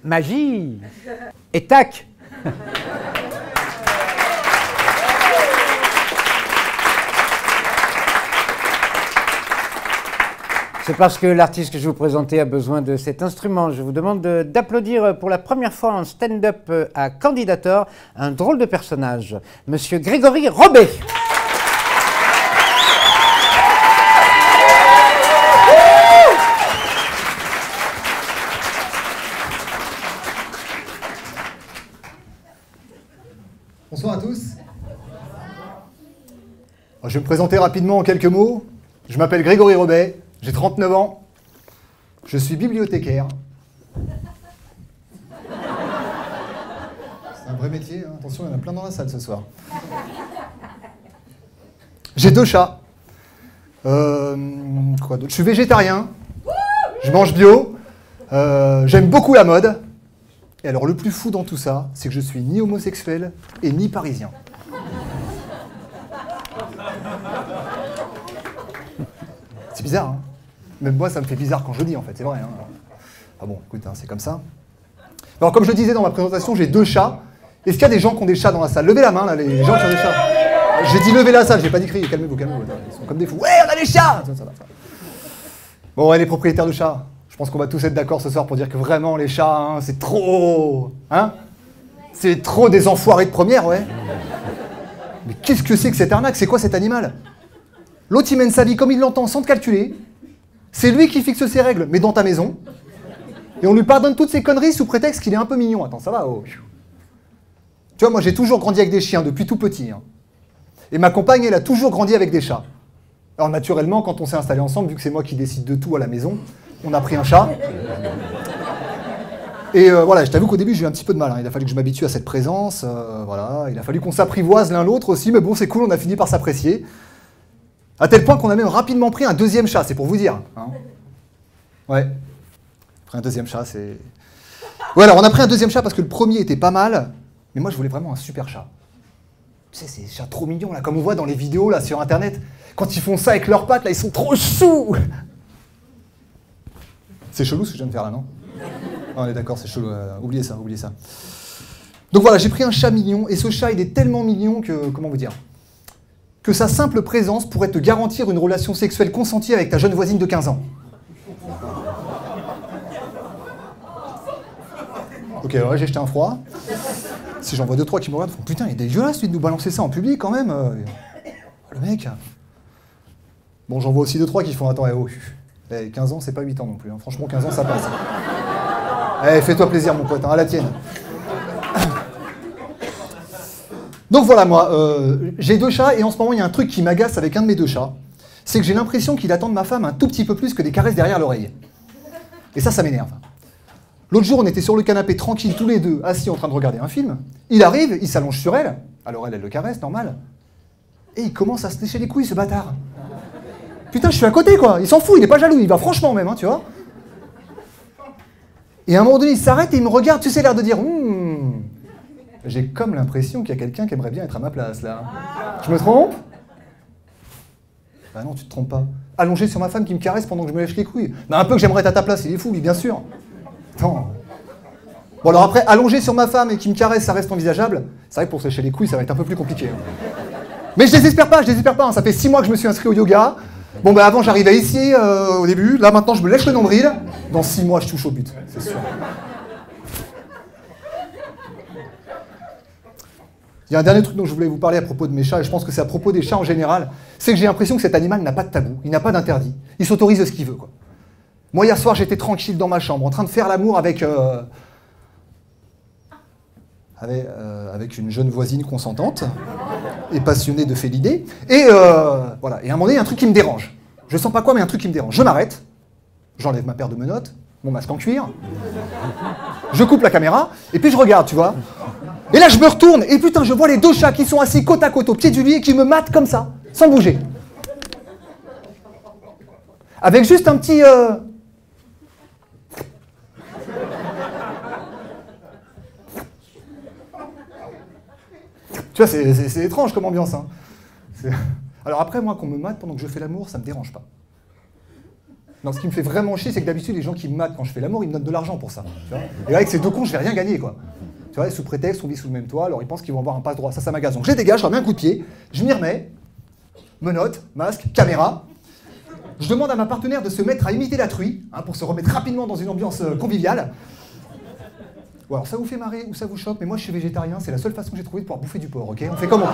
[SPEAKER 6] Magie. Et tac. C'est parce que l'artiste que je vous présentais a besoin de cet instrument. Je vous demande d'applaudir pour la première fois en stand-up à Candidator un drôle de personnage, Monsieur Grégory Robet.
[SPEAKER 10] Je vais me présenter rapidement en quelques mots. Je m'appelle Grégory Robet, j'ai 39 ans. Je suis bibliothécaire. C'est un vrai métier, hein. Attention, il y en a plein dans la salle ce soir. J'ai 2 chats. Quoi d'autre? Je suis végétarien. Je mange bio. J'aime beaucoup la mode. Et alors, le plus fou dans tout ça, c'est que je suis ni homosexuel et ni parisien. C'est bizarre, hein? Même moi, ça me fait bizarre quand je le dis, en fait, c'est vrai. Hein. Ah bon, écoute, hein, c'est comme ça. Alors, comme je le disais dans ma présentation, j'ai 2 chats. Est-ce qu'il y a des gens qui ont des chats dans la salle? Levez la main, là, les gens qui ont des chats. J'ai dit levez la salle, j'ai pas dit crier. Calmez-vous, calmez-vous. Ils sont comme des fous. Ouais, on a des chats! Ça va. Bon, ouais, les propriétaires de chats. Je pense qu'on va tous être d'accord ce soir pour dire que vraiment, les chats, hein, c'est trop... Hein? C'est trop des enfoirés de première, ouais. Mais qu'est-ce que c'est que cette arnaque? C'est quoi cet animal? L'autre, il mène sa vie comme il l'entend, sans te calculer. C'est lui qui fixe ses règles, mais dans ta maison. Et on lui pardonne toutes ses conneries sous prétexte qu'il est un peu mignon. Attends, ça va, oh. Tu vois, moi, j'ai toujours grandi avec des chiens, depuis tout petit. Hein. Et ma compagne, elle a toujours grandi avec des chats. Alors, naturellement, quand on s'est installés ensemble, vu que c'est moi qui décide de tout à la maison, on a pris un chat. Et voilà, je t'avoue qu'au début, j'ai eu un petit peu de mal. Hein. Il a fallu que je m'habitue à cette présence. Voilà. Il a fallu qu'on s'apprivoise l'un l'autre aussi. Mais bon, c'est cool, on a fini par s'apprécier. À tel point qu'on a même rapidement pris un 2e chat, c'est pour vous dire. Hein. Ouais. Pris un 2e chat, c'est... Ouais, alors on a pris un 2e chat parce que le premier était pas mal. Mais moi, je voulais vraiment un super chat. Tu sais, ces chats trop mignons, là, comme on voit dans les vidéos, là, sur Internet. Quand ils font ça avec leurs pattes, là, ils sont trop choux. C'est chelou ce que je viens de faire, là, non? Ah, on est d'accord, c'est chelou. Oubliez ça, oubliez ça. Donc voilà, j'ai pris un chat mignon, et ce chat, il est tellement mignon que... Comment vous dire? Que sa simple présence pourrait te garantir une relation sexuelle consentie avec ta jeune voisine de 15 ans. Ok, alors là, j'ai jeté un froid. Si j'en vois 2-3 qui me regardent, ils font putain, il est dégueulasse lui de nous balancer ça en public quand même. Le mec. Bon, j'en vois aussi 2-3 qui font attends, 15 ans, c'est pas 8 ans non plus. Hein. Franchement, 15 ans, ça passe. Fais-toi plaisir, mon pote, hein, à la tienne. Donc voilà, moi, j'ai 2 chats et en ce moment, il y a un truc qui m'agace avec un de mes 2 chats. C'est que j'ai l'impression qu'il attend de ma femme un tout petit peu plus que des caresses derrière l'oreille. Et ça m'énerve. L'autre jour, on était sur le canapé tranquille, tous les deux, assis en train de regarder un film. Il arrive, il s'allonge sur elle. Alors elle le caresse, normal. Et il commence à se lécher les couilles, ce bâtard. Putain, je suis à côté, quoi. Il s'en fout, il est pas jaloux, il va franchement même, hein, tu vois. Et à un moment donné, il s'arrête et il me regarde, tu sais, l'air de dire j'ai comme l'impression qu'il y a quelqu'un qui aimerait bien être à ma place, là. Je me trompe? Bah non, tu te trompes pas. Allongé sur ma femme qui me caresse pendant que je me lèche les couilles. Non, un peu que j'aimerais être à ta place, il est fou, lui, bien sûr. Attends. Bon, alors après, allongé sur ma femme et qui me caresse, ça reste envisageable. C'est vrai que pour sécher les couilles, ça va être un peu plus compliqué. Hein. Mais je désespère pas. Hein. Ça fait 6 mois que je me suis inscrit au yoga. Bon, bah avant, j'arrivais ici, au début. Là, maintenant, je me lèche le nombril. Dans 6 mois, je touche au but, c'est sûr. Il y a un dernier truc dont je voulais vous parler à propos de mes chats, et je pense que c'est à propos des chats en général, c'est que j'ai l'impression que cet animal n'a pas de tabou, il n'a pas d'interdit. Il s'autorise ce qu'il veut, quoi. Moi, hier soir, j'étais tranquille dans ma chambre, en train de faire l'amour avec une jeune voisine consentante et passionnée de félidés. Et voilà. Et à un moment donné, il y a un truc qui me dérange. Je sens pas quoi, mais un truc qui me dérange. Je m'arrête, j'enlève ma paire de menottes, mon masque en cuir, je coupe la caméra, et puis je regarde, tu vois. Et là, je me retourne, et putain, je vois les 2 chats qui sont assis côte à côte au pied du lit et qui me matent comme ça, sans bouger. Avec juste un petit... Tu vois, c'est étrange comme ambiance. Hein. Alors après, moi, qu'on me mate pendant que je fais l'amour, ça me dérange pas. Non, ce qui me fait vraiment chier, c'est que d'habitude, les gens qui me matent quand je fais l'amour, ils me donnent de l'argent pour ça. Tu vois, et là, avec ces 2 cons, je vais rien gagner, quoi. Tu vois, sous prétexte, on vit sous le même toit, alors ils pensent qu'ils vont avoir un passe-droit. Ça m'agace. Donc je les dégage, je remets un coup de pied, je m'y remets, menottes, masque, caméra. Je demande à ma partenaire de se mettre à imiter la truie, hein, pour se remettre rapidement dans une ambiance conviviale. Bon, alors ça vous fait marrer ou ça vous choque, mais moi je suis végétarien, c'est la seule façon que j'ai trouvé de pouvoir bouffer du porc, ok? On fait comme on peut.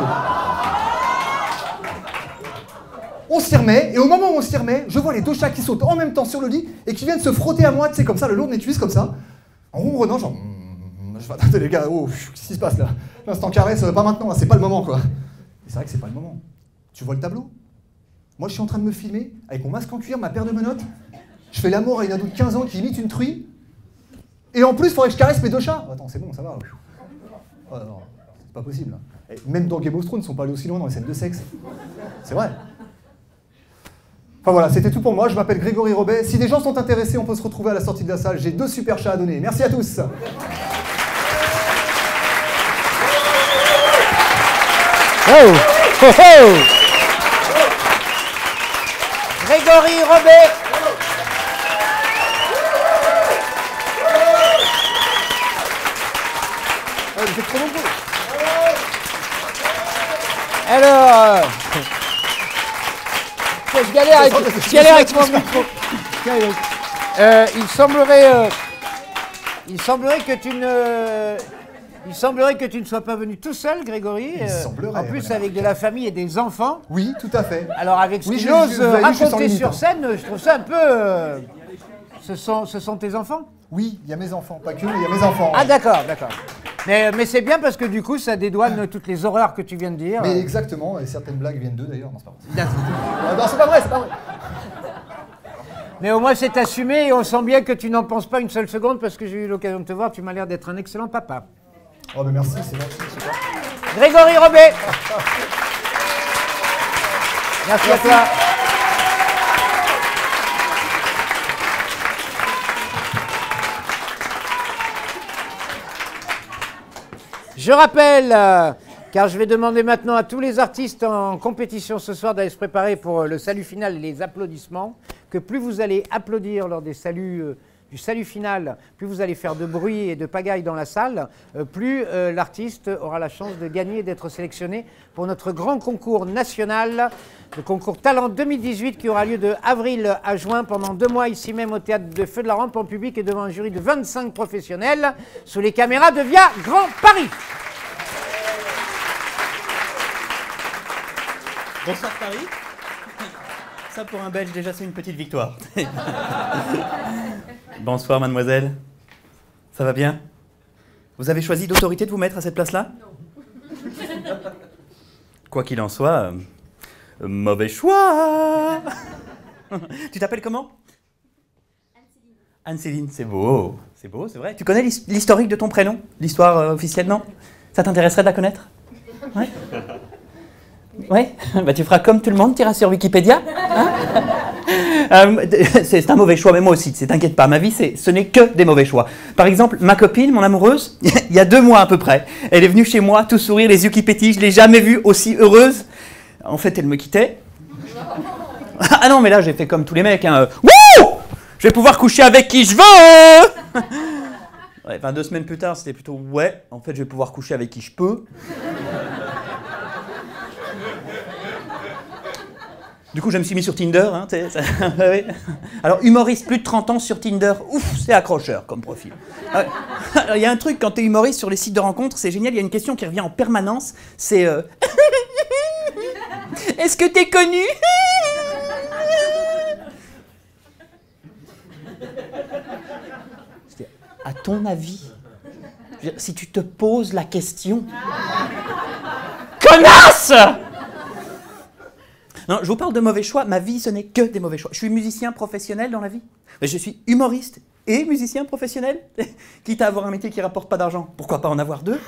[SPEAKER 10] On s'y remet, et au moment où on s'y remet, je vois les 2 chats qui sautent en même temps sur le lit et qui viennent se frotter à moi, tu sais, comme ça, le long de mes cuisses, comme ça, en ronronnant, genre... Je vais attendre les gars, oh, qu'est-ce qui se passe là? L'instant caresse, pas maintenant, là, c'est pas le moment, quoi. Et c'est vrai que c'est pas le moment. Tu vois le tableau? Moi, je suis en train de me filmer, avec mon masque en cuir, ma paire de menottes. Je fais l'amour à une ado de 15 ans qui imite une truie. Et en plus, il faudrait que je caresse mes 2 chats. Attends, c'est bon, ça va. Oh, non, c'est pas possible. Et même dans Game of Thrones, ils ne sont pas allés aussi loin dans les scènes de sexe. C'est vrai. Enfin voilà, c'était tout pour moi. Je m'appelle Grégory Robet. Si des gens sont intéressés, on peut se retrouver à la sortie de la salle. J'ai 2 super chats à donner. Merci à tous.
[SPEAKER 6] Oh, oh, oh. Grégory Robet.
[SPEAKER 10] Vous êtes trop nombreux.
[SPEAKER 6] Alors, je galère avec mon micro. Il semblerait que tu ne sois pas venu tout seul, Grégory.
[SPEAKER 10] Il semblerait.
[SPEAKER 6] En plus, avec de la famille et des enfants.
[SPEAKER 10] Oui, tout à fait.
[SPEAKER 6] Alors, avec ce
[SPEAKER 10] Oui,
[SPEAKER 6] qu'il
[SPEAKER 10] je
[SPEAKER 6] ose
[SPEAKER 10] vous avais vu, je suis sans
[SPEAKER 6] raconter
[SPEAKER 10] limite,
[SPEAKER 6] sur
[SPEAKER 10] hein.
[SPEAKER 6] scène, je trouve ça un peu... Ce sont tes enfants?
[SPEAKER 10] Oui, il y a mes enfants. Pas que, il y a mes enfants.
[SPEAKER 6] Ah, d'accord, d'accord. Mais c'est bien parce que du coup, ça dédouane toutes les horreurs que tu viens de dire.
[SPEAKER 10] Mais exactement, et certaines blagues viennent d'eux d'ailleurs. Non, c'est pas vrai.
[SPEAKER 6] D'accord.
[SPEAKER 10] Non, c'est pas vrai, c'est pas vrai.
[SPEAKER 6] Mais au moins, c'est assumé et on sent bien que tu n'en penses pas une seule seconde parce que j'ai eu l'occasion de te voir. Tu m'as l'air d'être un excellent papa.
[SPEAKER 10] Oh, mais merci, c'est gentil, super.
[SPEAKER 6] Grégory Robet. Merci à toi. Je rappelle, car je vais demander maintenant à tous les artistes en compétition ce soir d'aller se préparer pour le salut final et les applaudissements, que plus vous allez applaudir lors des saluts, du salut final, plus vous allez faire de bruit et de pagaille dans la salle, plus l'artiste aura la chance de gagner et d'être sélectionné pour notre grand concours national, le concours Talent 2018 qui aura lieu de avril à juin pendant 2 mois ici même au théâtre de Feu de la Rampe en public et devant un jury de 25 professionnels sous les caméras de Via Grand Paris.
[SPEAKER 11] Bonsoir Paris. Ça pour un Belge déjà c'est une petite victoire. Bonsoir mademoiselle. Ça va bien? Vous avez choisi d'autorité de vous mettre à cette place-là? Non. Quoi qu'il en soit, mauvais choix. Tu t'appelles comment? Anne-Céline, c'est beau, c'est vrai. Tu connais l'historique de ton prénom? L'histoire officielle, non? Ça t'intéresserait de la connaître? Ouais. Ouais, bah tu feras comme tout le monde, tu iras sur Wikipédia. Hein. C'est un mauvais choix, mais moi aussi, t'inquiète pas, ma vie, ce n'est que des mauvais choix. Par exemple, ma copine, mon amoureuse, il y a 2 mois à peu près, elle est venue chez moi, tout sourire, les yeux qui pétillent, je l'ai jamais vue aussi heureuse. En fait, elle me quittait. Ah non, mais là, j'ai fait comme tous les mecs, hein. Wouh! Je vais pouvoir coucher avec qui je veux. Ouais, enfin, 2 semaines plus tard, c'était plutôt, ouais, en fait, je vais pouvoir coucher avec qui je peux. Du coup, je me suis mis sur Tinder. Hein, ouais. Alors, humoriste, plus de 30 ans sur Tinder, ouf, c'est accrocheur comme profil. Il y a un truc, quand tu es humoriste sur les sites de rencontres, c'est génial, il y a une question qui revient en permanence, c'est est-ce que t'es connu? À ton avis, je veux dire, si tu te poses la question... Connasse! Non, je vous parle de mauvais choix. Ma vie, ce n'est que des mauvais choix. Je suis musicien professionnel dans la vie. Mais je suis humoriste et musicien professionnel. Quitte à avoir un métier qui rapporte pas d'argent, pourquoi pas en avoir 2?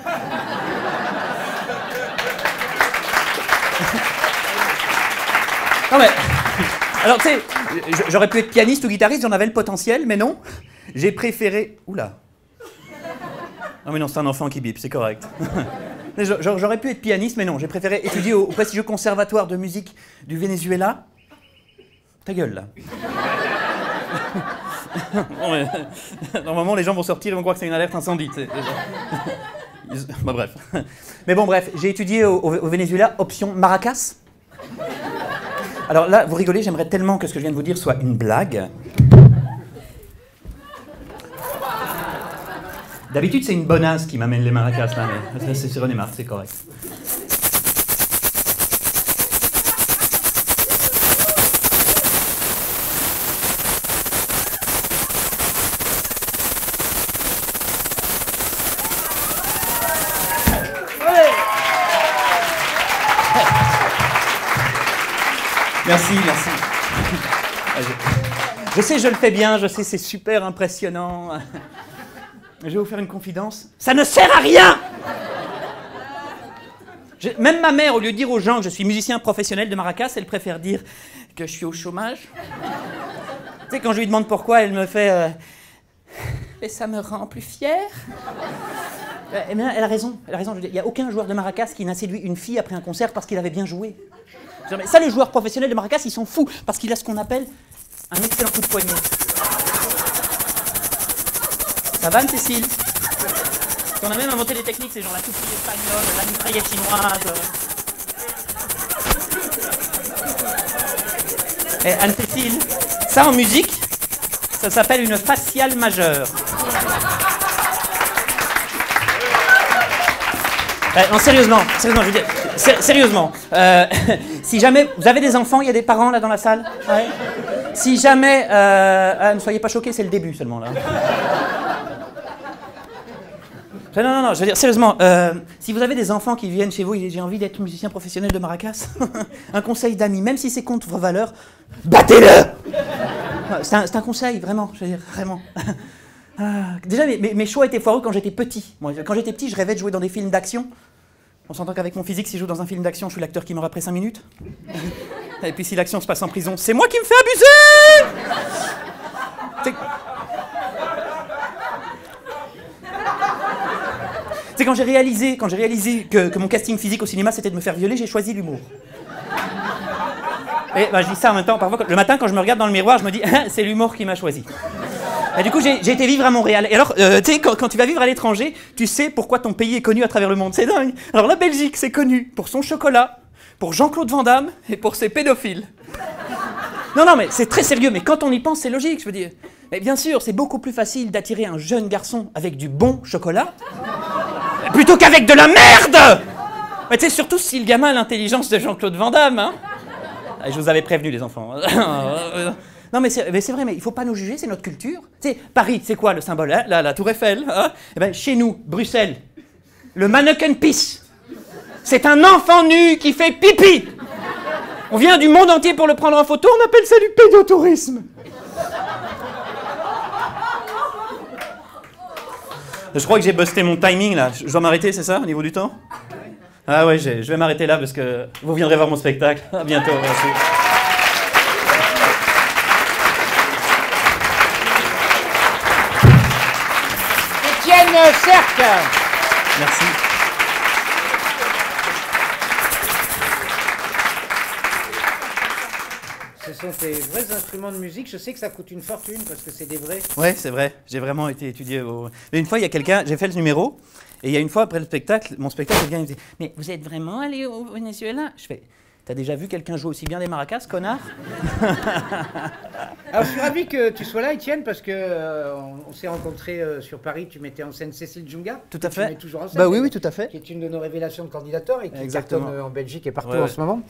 [SPEAKER 11] Non mais... Alors tu sais, j'aurais pu être pianiste ou guitariste, j'en avais le potentiel, mais non. J'ai préféré... Oula. Non mais non, c'est un enfant qui bip, c'est correct. J'aurais pu être pianiste, mais non, j'ai préféré étudier au prestigieux conservatoire de musique du Venezuela. Ta gueule, là. Non, mais, normalement, les gens vont sortir et vont croire que c'est une alerte incendie. Bon, bref. Mais bon, bref, j'ai étudié au Venezuela, option maracas. Alors là, vous rigolez, j'aimerais tellement que ce que je viens de vous dire soit une blague. D'habitude, c'est une bonasse qui m'amène les maracas, là, mais c'est René Marc, c'est correct. Merci, merci. Je sais, je le fais bien, je sais, c'est super impressionnant. Je vais vous faire une confidence. Ça ne sert à rien! Même ma mère, au lieu de dire aux gens que je suis musicien professionnel de maracas, elle préfère dire que je suis au chômage. Tu sais, quand je lui demande pourquoi, elle me fait et ça me rend plus fière. Eh bien, elle a raison, elle a raison. Il n'y a aucun joueur de maracas qui n'a séduit une fille après un concert parce qu'il avait bien joué. Ça, les joueurs professionnels de maracas, ils sont fous parce qu'il a ce qu'on appelle un excellent coup de poignet. Ça va, Anne-Cécile? On a même inventé des techniques, c'est genre la toupie espagnole, la mitraillette chinoise. Et Anne-Cécile, ça en musique, ça s'appelle une faciale majeure. Non, sérieusement, je veux dire, sérieusement. Si jamais vous avez des enfants, il y a des parents là dans la salle. Ouais. Si jamais, ne soyez pas choqués, c'est le début seulement là. Non, je veux dire, sérieusement, si vous avez des enfants qui viennent chez vous et j'ai envie d'être musicien professionnel de maracas, un conseil d'amis, même si c'est contre vos valeurs, battez-le! C'est un conseil, vraiment, je veux dire, vraiment. Déjà, mes choix étaient foireux quand j'étais petit. Moi, quand j'étais petit, je rêvais de jouer dans des films d'action. On s'entend qu'avec mon physique, si je joue dans un film d'action, je suis l'acteur qui meurt après 5 minutes. Et puis si l'action se passe en prison, c'est moi qui me fais abuser! C'est quand j'ai réalisé que mon casting physique au cinéma c'était de me faire violer, j'ai choisi l'humour. Et je dis ça en même temps, parfois le matin quand je me regarde dans le miroir, je me dis c'est l'humour qui m'a choisi. Et du coup j'ai été vivre à Montréal. Et alors, tu sais, quand tu vas vivre à l'étranger, tu sais pourquoi ton pays est connu à travers le monde. C'est dingue. Alors la Belgique, c'est connu pour son chocolat, pour Jean-Claude Van Damme et pour ses pédophiles. Non, mais c'est très sérieux, mais quand on y pense, c'est logique, je veux dire. Mais bien sûr, c'est beaucoup plus facile d'attirer un jeune garçon avec du bon chocolat plutôt qu'avec de la merde! Mais tu sais, surtout si le gamin a l'intelligence de Jean-Claude Van Damme, hein. Je vous avais prévenu, les enfants. Non, mais c'est vrai, mais il faut pas nous juger, c'est notre culture. Tu sais, Paris, c'est quoi le symbole, hein? La Tour Eiffel, hein? Eh ben, chez nous, Bruxelles, le mannequin piss. C'est un enfant nu qui fait pipi. On vient du monde entier pour le prendre en photo, on appelle ça du pédotourisme. Je crois que j'ai busté mon timing là. Je dois m'arrêter, c'est ça, au niveau du temps? Ah ouais, je vais m'arrêter là parce que vous viendrez voir mon spectacle. À bientôt, merci.
[SPEAKER 6] Étienne Cerc.
[SPEAKER 11] Merci.
[SPEAKER 6] Ce sont tes vrais instruments de musique. Je sais que ça coûte une fortune parce que c'est des vrais.
[SPEAKER 11] Ouais, c'est vrai. J'ai vraiment été étudié Mais une fois, il y a quelqu'un, j'ai fait le numéro, et il y a une fois après le spectacle, mon spectacle vient, il me dit « Mais vous êtes vraiment allé au Venezuela ?» Je fais « T'as déjà vu quelqu'un jouer aussi bien des maracas, connard ?»
[SPEAKER 6] Alors, je suis ravi que tu sois là, Étienne, parce que on s'est rencontrés sur Paris. Tu mettais en scène Cécile Djunga.
[SPEAKER 11] Tout à fait.
[SPEAKER 6] Tu mets toujours en scène.
[SPEAKER 11] Bah oui, tout à fait.
[SPEAKER 6] Qui est une de nos révélations de candidateurs et qui
[SPEAKER 11] Exactement.
[SPEAKER 6] cartonne en Belgique et partout
[SPEAKER 11] Ouais,
[SPEAKER 6] en ce moment.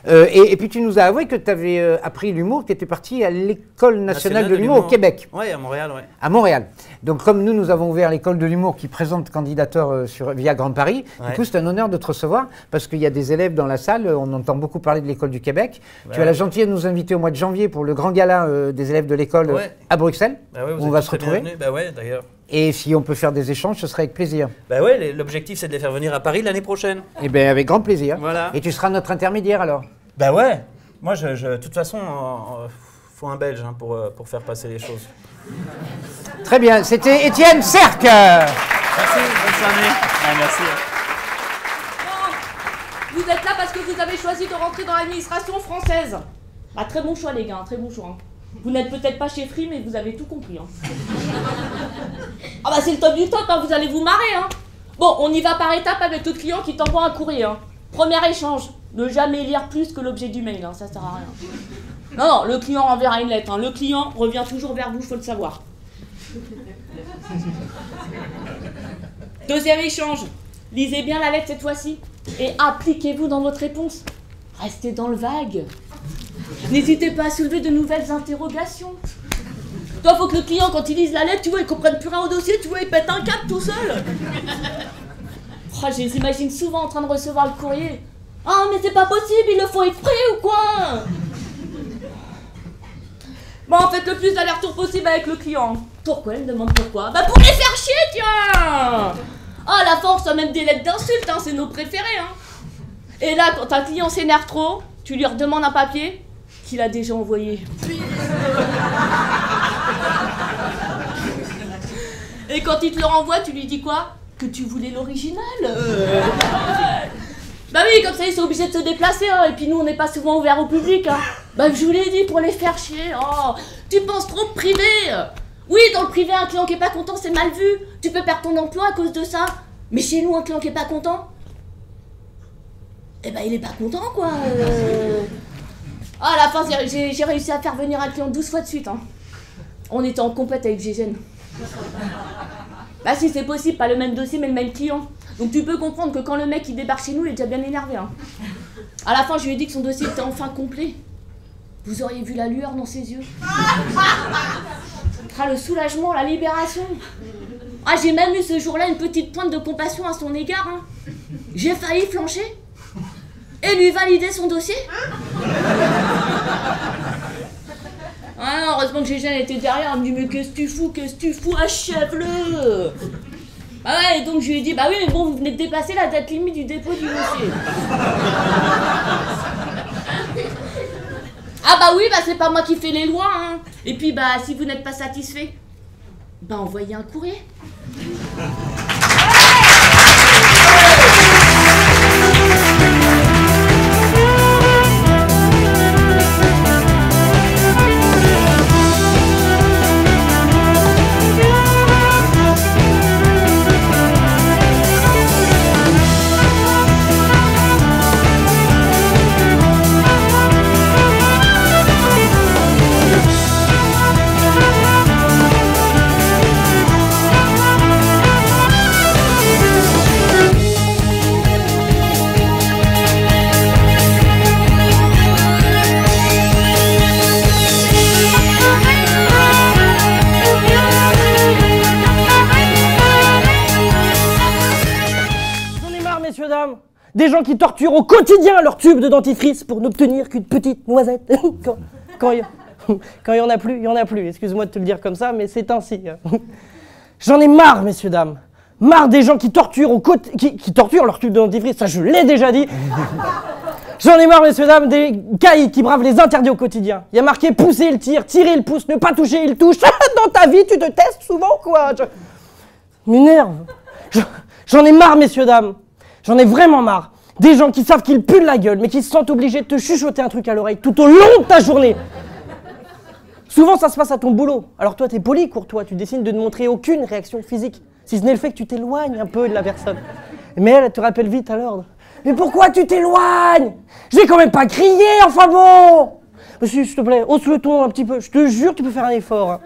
[SPEAKER 6] Et puis tu nous as avoué que tu avais appris l'humour, que tu étais parti à l'École nationale de l'humour au Québec.
[SPEAKER 11] Oui, à Montréal, oui.
[SPEAKER 6] À Montréal. Donc comme nous avons ouvert l'École de l'humour qui présente candidateur via Grand Paris,
[SPEAKER 11] Ouais.
[SPEAKER 6] du coup c'est un honneur de te recevoir parce qu'il y a des élèves dans la salle, on entend beaucoup parler de l'École du Québec.
[SPEAKER 11] Ouais.
[SPEAKER 6] Tu as la gentillesse de nous inviter au mois de janvier pour le grand gala des élèves de l'école
[SPEAKER 11] Ouais.
[SPEAKER 6] à Bruxelles,
[SPEAKER 11] Bah ouais,
[SPEAKER 6] où on va se retrouver.
[SPEAKER 11] Bah ouais, d'ailleurs.
[SPEAKER 6] Et si on peut faire des échanges, ce serait avec plaisir.
[SPEAKER 11] Bah ouais, l'objectif c'est de les faire venir à Paris l'année prochaine.
[SPEAKER 6] Eh bien, avec grand plaisir.
[SPEAKER 11] Voilà.
[SPEAKER 6] Et tu seras notre intermédiaire alors.
[SPEAKER 11] Bah ouais. Moi, de toute façon, faut un Belge hein, pour faire passer les choses.
[SPEAKER 6] Très bien, c'était Étienne Cerc.
[SPEAKER 11] Merci, bonne soirée. Ouais, merci.
[SPEAKER 1] Vous êtes là parce que vous avez choisi de rentrer dans l'administration française. Bah, très bon choix les gars, très bon choix. Hein. Vous n'êtes peut-être pas chez Free, mais vous avez tout compris. Hein. Ah bah c'est le top du top, hein, vous allez vous marrer. Hein. Bon, on y va par étapes avec le client qui t'envoie un courrier. Hein. Premier échange, ne jamais lire plus que l'objet du mail, hein, ça sert à rien. Non, le client enverra une lettre. Hein. Le client revient toujours vers vous, faut le savoir. Deuxième échange, lisez bien la lettre cette fois-ci et appliquez-vous dans votre réponse. Restez dans le vague. N'hésitez pas à soulever de nouvelles interrogations. Toi, faut que le client, quand il lise la lettre, tu vois, il comprenne plus rien au dossier, tu vois, il pète un câble tout seul. Oh, je les imagine souvent en train de recevoir le courrier. Ah, mais c'est pas possible, il le faut exprès ou quoi? Bon, faites le plus d'aller-retour possible avec le client. Pourquoi? Elle me demande pourquoi. Bah pour les faire chier, tiens. Ah, la force a même des lettres d'insultes, hein, c'est nos préférés, hein. Et là, quand un client s'énerve trop, tu lui redemandes un papier qu'il a déjà envoyé. Et quand il te le renvoie, tu lui dis quoi? Que tu voulais l'original. Bah oui, comme ça, ils sont obligés de se déplacer, hein. Et puis nous, on n'est pas souvent ouverts au public, hein. Bah je vous l'ai dit, pour les faire chier. Oh, tu penses trop de privé. Oui, dans le privé, un client qui est pas content, c'est mal vu. Tu peux perdre ton emploi à cause de ça. Mais chez nous, un client qui est pas content, eh ben il est pas content, quoi. Ah, à la fin, j'ai réussi à faire venir un client 12 fois de suite, hein. On était en compète avec Gégène. Bah si c'est possible, pas le même dossier mais le même client. Donc tu peux comprendre que quand le mec il débarque chez nous, il est déjà bien énervé, hein. À la fin, je lui ai dit que son dossier était enfin complet. Vous auriez vu la lueur dans ses yeux. Ah, le soulagement, la libération. Ah, j'ai même eu ce jour-là une petite pointe de compassion à son égard, hein. J'ai failli flancher et lui valider son dossier. Ah non, heureusement que Gégène était derrière, elle me dit mais qu'est-ce que tu fous, achève-le. Bah ouais, et donc je lui ai dit bah oui mais bon vous venez de dépasser la date limite du dépôt du dossier. Ah bah oui, bah c'est pas moi qui fais les lois, hein. Et puis bah si vous n'êtes pas satisfait, bah envoyez un courrier.
[SPEAKER 12] Des gens qui torturent au quotidien leur tube de dentifrice pour n'obtenir qu'une petite noisette. Quand il y en a plus, il y en a plus. Excuse-moi de te le dire comme ça, mais c'est ainsi. J'en ai marre, messieurs, dames. Marre des gens qui torturent, qui torturent leur tube de dentifrice. Ça, je l'ai déjà dit. J'en ai marre, messieurs, dames, des caïds qui bravent les interdits au quotidien. Il y a marqué pousser le tir, tirer le pouce, ne pas toucher, il touche. Dans ta vie, tu te testes souvent, quoi. M'énerve. J'en ai marre, messieurs, dames. J'en ai vraiment marre. Des gens qui savent qu'ils puent de la gueule, mais qui se sentent obligés de te chuchoter un truc à l'oreille tout au long de ta journée. Souvent, ça se passe à ton boulot. Alors toi, t'es poli, courtois, tu décides de ne montrer aucune réaction physique, si ce n'est le fait que tu t'éloignes un peu de la personne. Mais elle te rappelle vite à l'ordre. Mais pourquoi tu t'éloignes? Je vais quand même pas crier, enfin bon. Monsieur, s'il te plaît, hausse le ton un petit peu. Je te jure, tu peux faire un effort. Hein.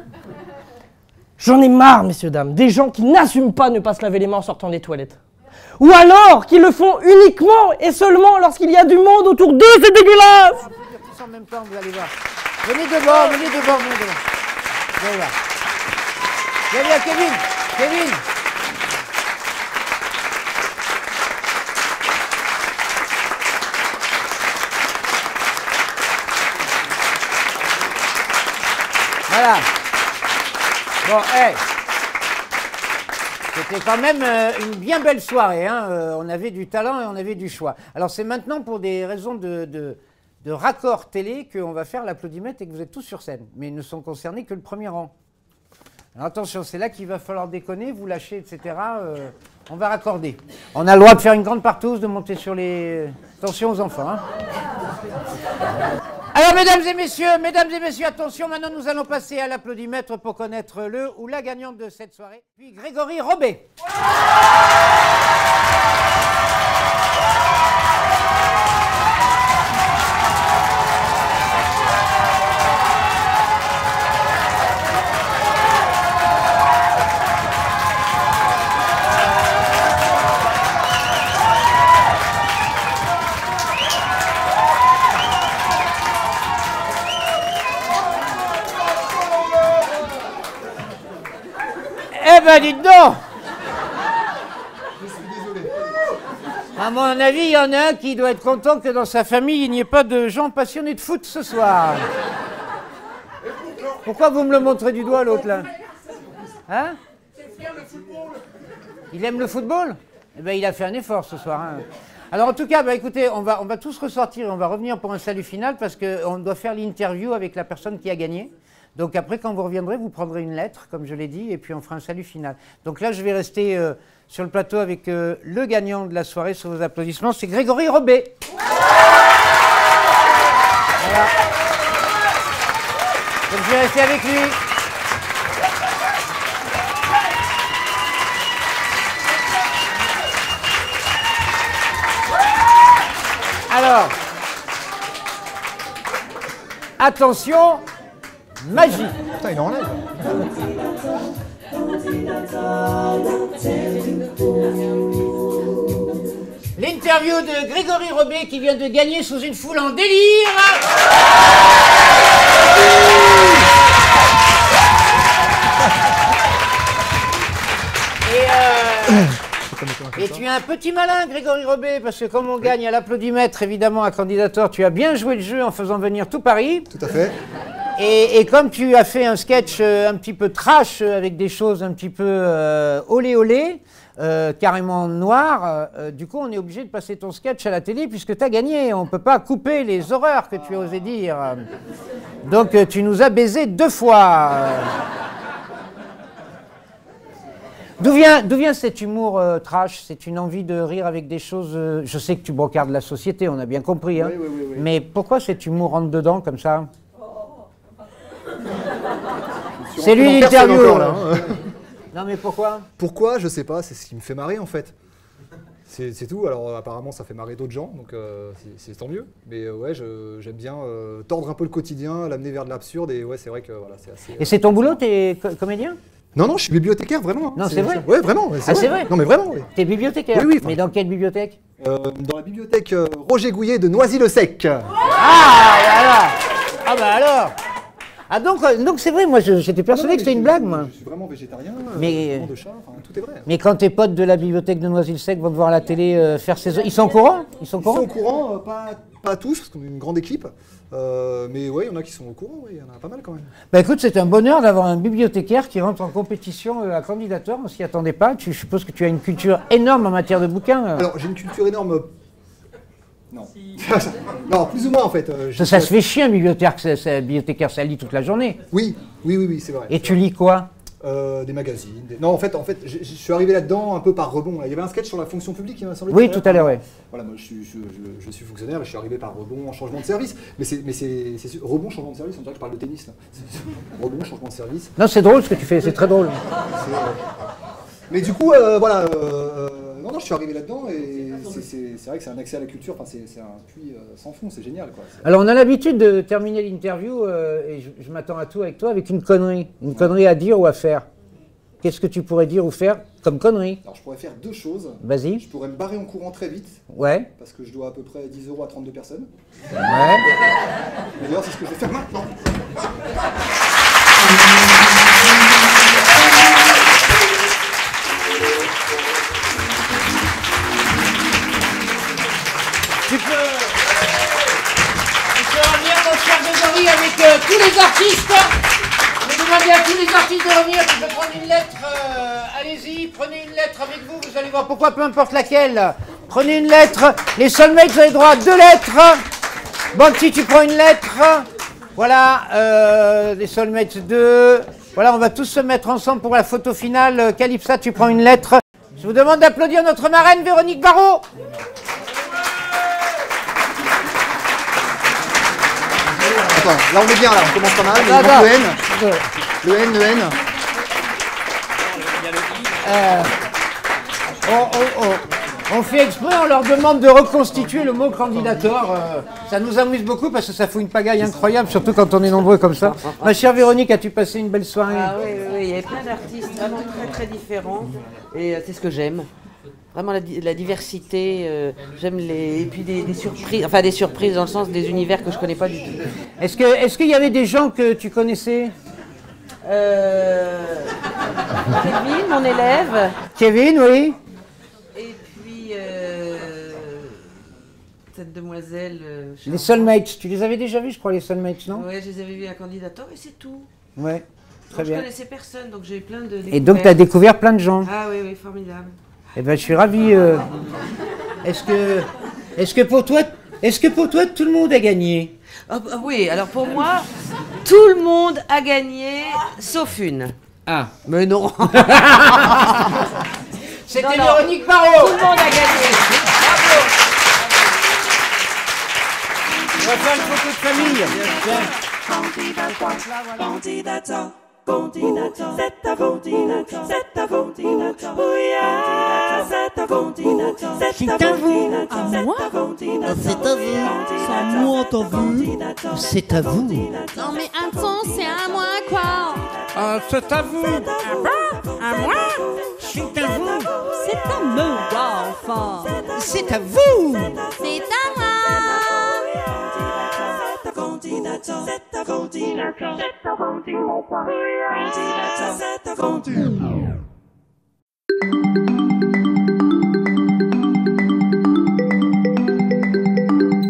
[SPEAKER 12] J'en ai marre, messieurs, dames, des gens qui n'assument pas de ne pas se laver les mains en sortant des toilettes. Ou alors qu'ils le font uniquement et seulement lorsqu'il y a du monde autour d'eux, c'est dégueulasse.
[SPEAKER 6] Tous en même temps, vous allez voir. Venez devant, venez devant, venez devant. Vous allez voir. Venez à Kevin, Kevin. Voilà. Bon, hey. C'était quand même une bien belle soirée, hein. On avait du talent et on avait du choix. Alors c'est maintenant pour des raisons de raccord télé qu'on va faire l'applaudimètre et que vous êtes tous sur scène. Mais ils ne sont concernés que le premier rang. Alors attention, c'est là qu'il va falloir déconner, vous lâcher, etc. On va raccorder. On a le droit de faire une grande partouze, de monter sur les... Attention aux enfants, hein. Alors, mesdames et messieurs, attention, maintenant nous allons passer à l'applaudimètre pour connaître le ou la gagnante de cette soirée, puis Grégory Robet. Eh ben, dites donc! Je suis désolé. À mon avis, il y en a un qui doit être content que dans sa famille, il n'y ait pas de gens passionnés de foot ce soir. Pourquoi vous me le montrez du doigt, l'autre, là? Hein? Il aime le football? Eh bien, il a fait un effort ce soir. Hein. Alors, en tout cas, bah, écoutez, on va tous ressortir et on va revenir pour un salut final parce qu'on doit faire l'interview avec la personne qui a gagné. Donc, après, quand vous reviendrez, vous prendrez une lettre, comme je l'ai dit, et puis on fera un salut final. Donc là, je vais rester sur le plateau avec le gagnant de la soirée sur vos applaudissements. C'est Grégory Robet. Voilà. Donc, je vais rester avec lui. Alors, attention, magie.
[SPEAKER 10] Putain, il enlève.
[SPEAKER 6] L'interview de Grégory Robet qui vient de gagner sous une foule en délire. Et tu es un petit malin, Grégory Robet, parce que comme on gagne à l'applaudimètre, évidemment, à Candidator, tu as bien joué le jeu en faisant venir tout Paris.
[SPEAKER 10] Tout à fait.
[SPEAKER 6] Et comme tu as fait un sketch un petit peu trash, avec des choses un petit peu olé olé, carrément noires, du coup, on est obligé de passer ton sketch à la télé puisque tu as gagné. On ne peut pas couper les horreurs que tu as osé dire. Donc, tu nous as baisé 2 fois. D'où vient cet humour trash? C'est une envie de rire avec des choses... je sais que tu brocardes la société, on a bien compris. Hein.
[SPEAKER 10] Oui.
[SPEAKER 6] Mais pourquoi cet humour rentre dedans comme ça? C'est lui l'interview. Non mais pourquoi?
[SPEAKER 10] Pourquoi? Je sais pas, c'est ce qui me fait marrer en fait. C'est tout. Alors apparemment ça fait marrer d'autres gens, donc c'est tant mieux. Mais ouais, j'aime bien tordre un peu le quotidien, l'amener vers de l'absurde. Et ouais, c'est vrai que voilà, c'est assez...
[SPEAKER 6] Et c'est ton boulot, t'es comédien?
[SPEAKER 10] Non, je suis bibliothécaire, vraiment. Hein.
[SPEAKER 6] Non, c'est vrai?
[SPEAKER 10] Ouais, vraiment.
[SPEAKER 6] C'est vrai?
[SPEAKER 10] Non, mais vraiment, oui.
[SPEAKER 6] T'es bibliothécaire?
[SPEAKER 10] Oui.
[SPEAKER 6] Mais dans quelle bibliothèque?
[SPEAKER 10] Dans la bibliothèque Roger Gouillet de Noisy-le-Sec.
[SPEAKER 6] Ah, bah alors Ah, donc c'est vrai, moi j'étais persuadé que c'était une blague, moi.
[SPEAKER 10] Je suis vraiment végétarien,
[SPEAKER 6] mais,
[SPEAKER 10] de chat, enfin, tout est vrai.
[SPEAKER 6] Mais quand tes potes de la bibliothèque de Noisy-le-Sec vont te voir à la télé faire ces... Ils sont au courant? Ils sont au
[SPEAKER 10] courant, pas tous, parce qu'on est une grande équipe. Mais ouais, il y en a qui sont au courant, il y en a pas mal quand même.
[SPEAKER 6] Bah écoute, c'est un bonheur d'avoir un bibliothécaire qui rentre en compétition à Candidator, on s'y attendait pas. Je suppose que tu as une culture énorme en matière de bouquins.
[SPEAKER 10] Alors j'ai une culture énorme... Non. Non, plus ou moins en fait.
[SPEAKER 6] Ça se fait chier un bibliothécaire, ça lit toute la journée.
[SPEAKER 10] Oui, c'est vrai.
[SPEAKER 6] Et tu lis quoi?
[SPEAKER 10] Des magazines. Non, en fait, je suis arrivé là-dedans un peu par rebond. Il y avait un sketch sur la fonction publique, il m'a semblé.
[SPEAKER 6] Oui, tout à l'heure, oui.
[SPEAKER 10] Voilà, moi, je suis fonctionnaire et je suis arrivé par rebond en changement de service. Mais c'est rebond, changement de service, on dirait que je parle de tennis, là. Rebond, changement de service.
[SPEAKER 6] Non, c'est drôle ce que tu fais, c'est très drôle.
[SPEAKER 10] Mais du coup, voilà, non, je suis arrivé là-dedans et c'est vrai que c'est un accès à la culture, enfin, c'est un puits sans fond, c'est génial, quoi.
[SPEAKER 6] Alors, on a l'habitude de terminer l'interview, et je m'attends à tout avec toi, avec une connerie à dire ou à faire. Qu'est-ce que tu pourrais dire ou faire comme connerie?
[SPEAKER 10] Alors, je pourrais faire 2 choses.
[SPEAKER 6] Vas-y.
[SPEAKER 10] Je pourrais me barrer en courant très vite.
[SPEAKER 6] Ouais.
[SPEAKER 10] Parce que je dois à peu près 10 € à 32 personnes.
[SPEAKER 6] Ouais.
[SPEAKER 10] Mais d'ailleurs, c'est ce que je vais faire maintenant.
[SPEAKER 6] Tu peux revenir, mon cher Grégory, avec tous les artistes. Je vais demander à tous les artistes de revenir. Tu peux prendre une lettre. Allez-y, prenez une lettre avec vous. Vous allez voir pourquoi, peu importe laquelle. Prenez une lettre. Les soulmates, vous avez droit à 2 lettres. Banksy, tu prends une lettre. Voilà, les soulmates 2. Voilà, on va tous se mettre ensemble pour la photo finale. Calypsa, tu prends une lettre. Je vous demande d'applaudir notre marraine, Véronique Barrault.
[SPEAKER 10] Attends, là on est bien, là, on commence pas mal. Mais le N. Le N.
[SPEAKER 6] On fait exprès, on leur demande de reconstituer le mot candidateur. Ça nous amuse beaucoup parce que ça fout une pagaille incroyable, surtout quand on est nombreux comme ça. Ma chère Véronique, as-tu passé une belle soirée?
[SPEAKER 5] Ah oui, il y avait plein d'artistes vraiment très différents. Et c'est ce que j'aime. Vraiment la diversité, j'aime et puis des surprises, enfin des surprises dans le sens des univers que je connais pas du tout.
[SPEAKER 6] Est-ce qu'il y avait des gens que tu connaissais?
[SPEAKER 5] Kevin, mon élève.
[SPEAKER 6] Kevin, oui.
[SPEAKER 5] Et puis cette demoiselle.
[SPEAKER 6] Les soulmates, tu les avais déjà vus, je crois, les soulmates, non?
[SPEAKER 5] Oui, je les avais vus à Candidator et c'est tout.
[SPEAKER 6] Ouais, très
[SPEAKER 5] Je
[SPEAKER 6] bien.
[SPEAKER 5] connaissais personne, donc j'ai eu plein de
[SPEAKER 6] Et donc, tu as découvert plein de gens.
[SPEAKER 5] Ah oui, oui, formidable.
[SPEAKER 6] Eh ben, je suis ravi. Est-ce que pour toi, tout le monde a gagné?
[SPEAKER 5] Oui, alors pour moi, tout le monde a gagné, sauf une.
[SPEAKER 6] Ah.
[SPEAKER 5] Mais non.
[SPEAKER 6] C'était
[SPEAKER 5] Non, non.
[SPEAKER 6] Véronique Parot.
[SPEAKER 5] Tout le monde a gagné. Bravo.
[SPEAKER 6] On va faire une photo de famille. Tiens.
[SPEAKER 1] C'est à vous, c'est à vous, oui, c'est à vous,
[SPEAKER 3] C'est à vous.
[SPEAKER 4] À moi?
[SPEAKER 3] C'est à vous. C'est moi, t'as vu? C'est à vous.
[SPEAKER 4] Non mais attends, c'est à moi quoi.
[SPEAKER 6] C'est à vous.
[SPEAKER 4] À moi?
[SPEAKER 3] C'est à vous.
[SPEAKER 4] C'est à moi, enfin.
[SPEAKER 3] C'est à vous.
[SPEAKER 4] C'est à moi.
[SPEAKER 1] C'est à vous,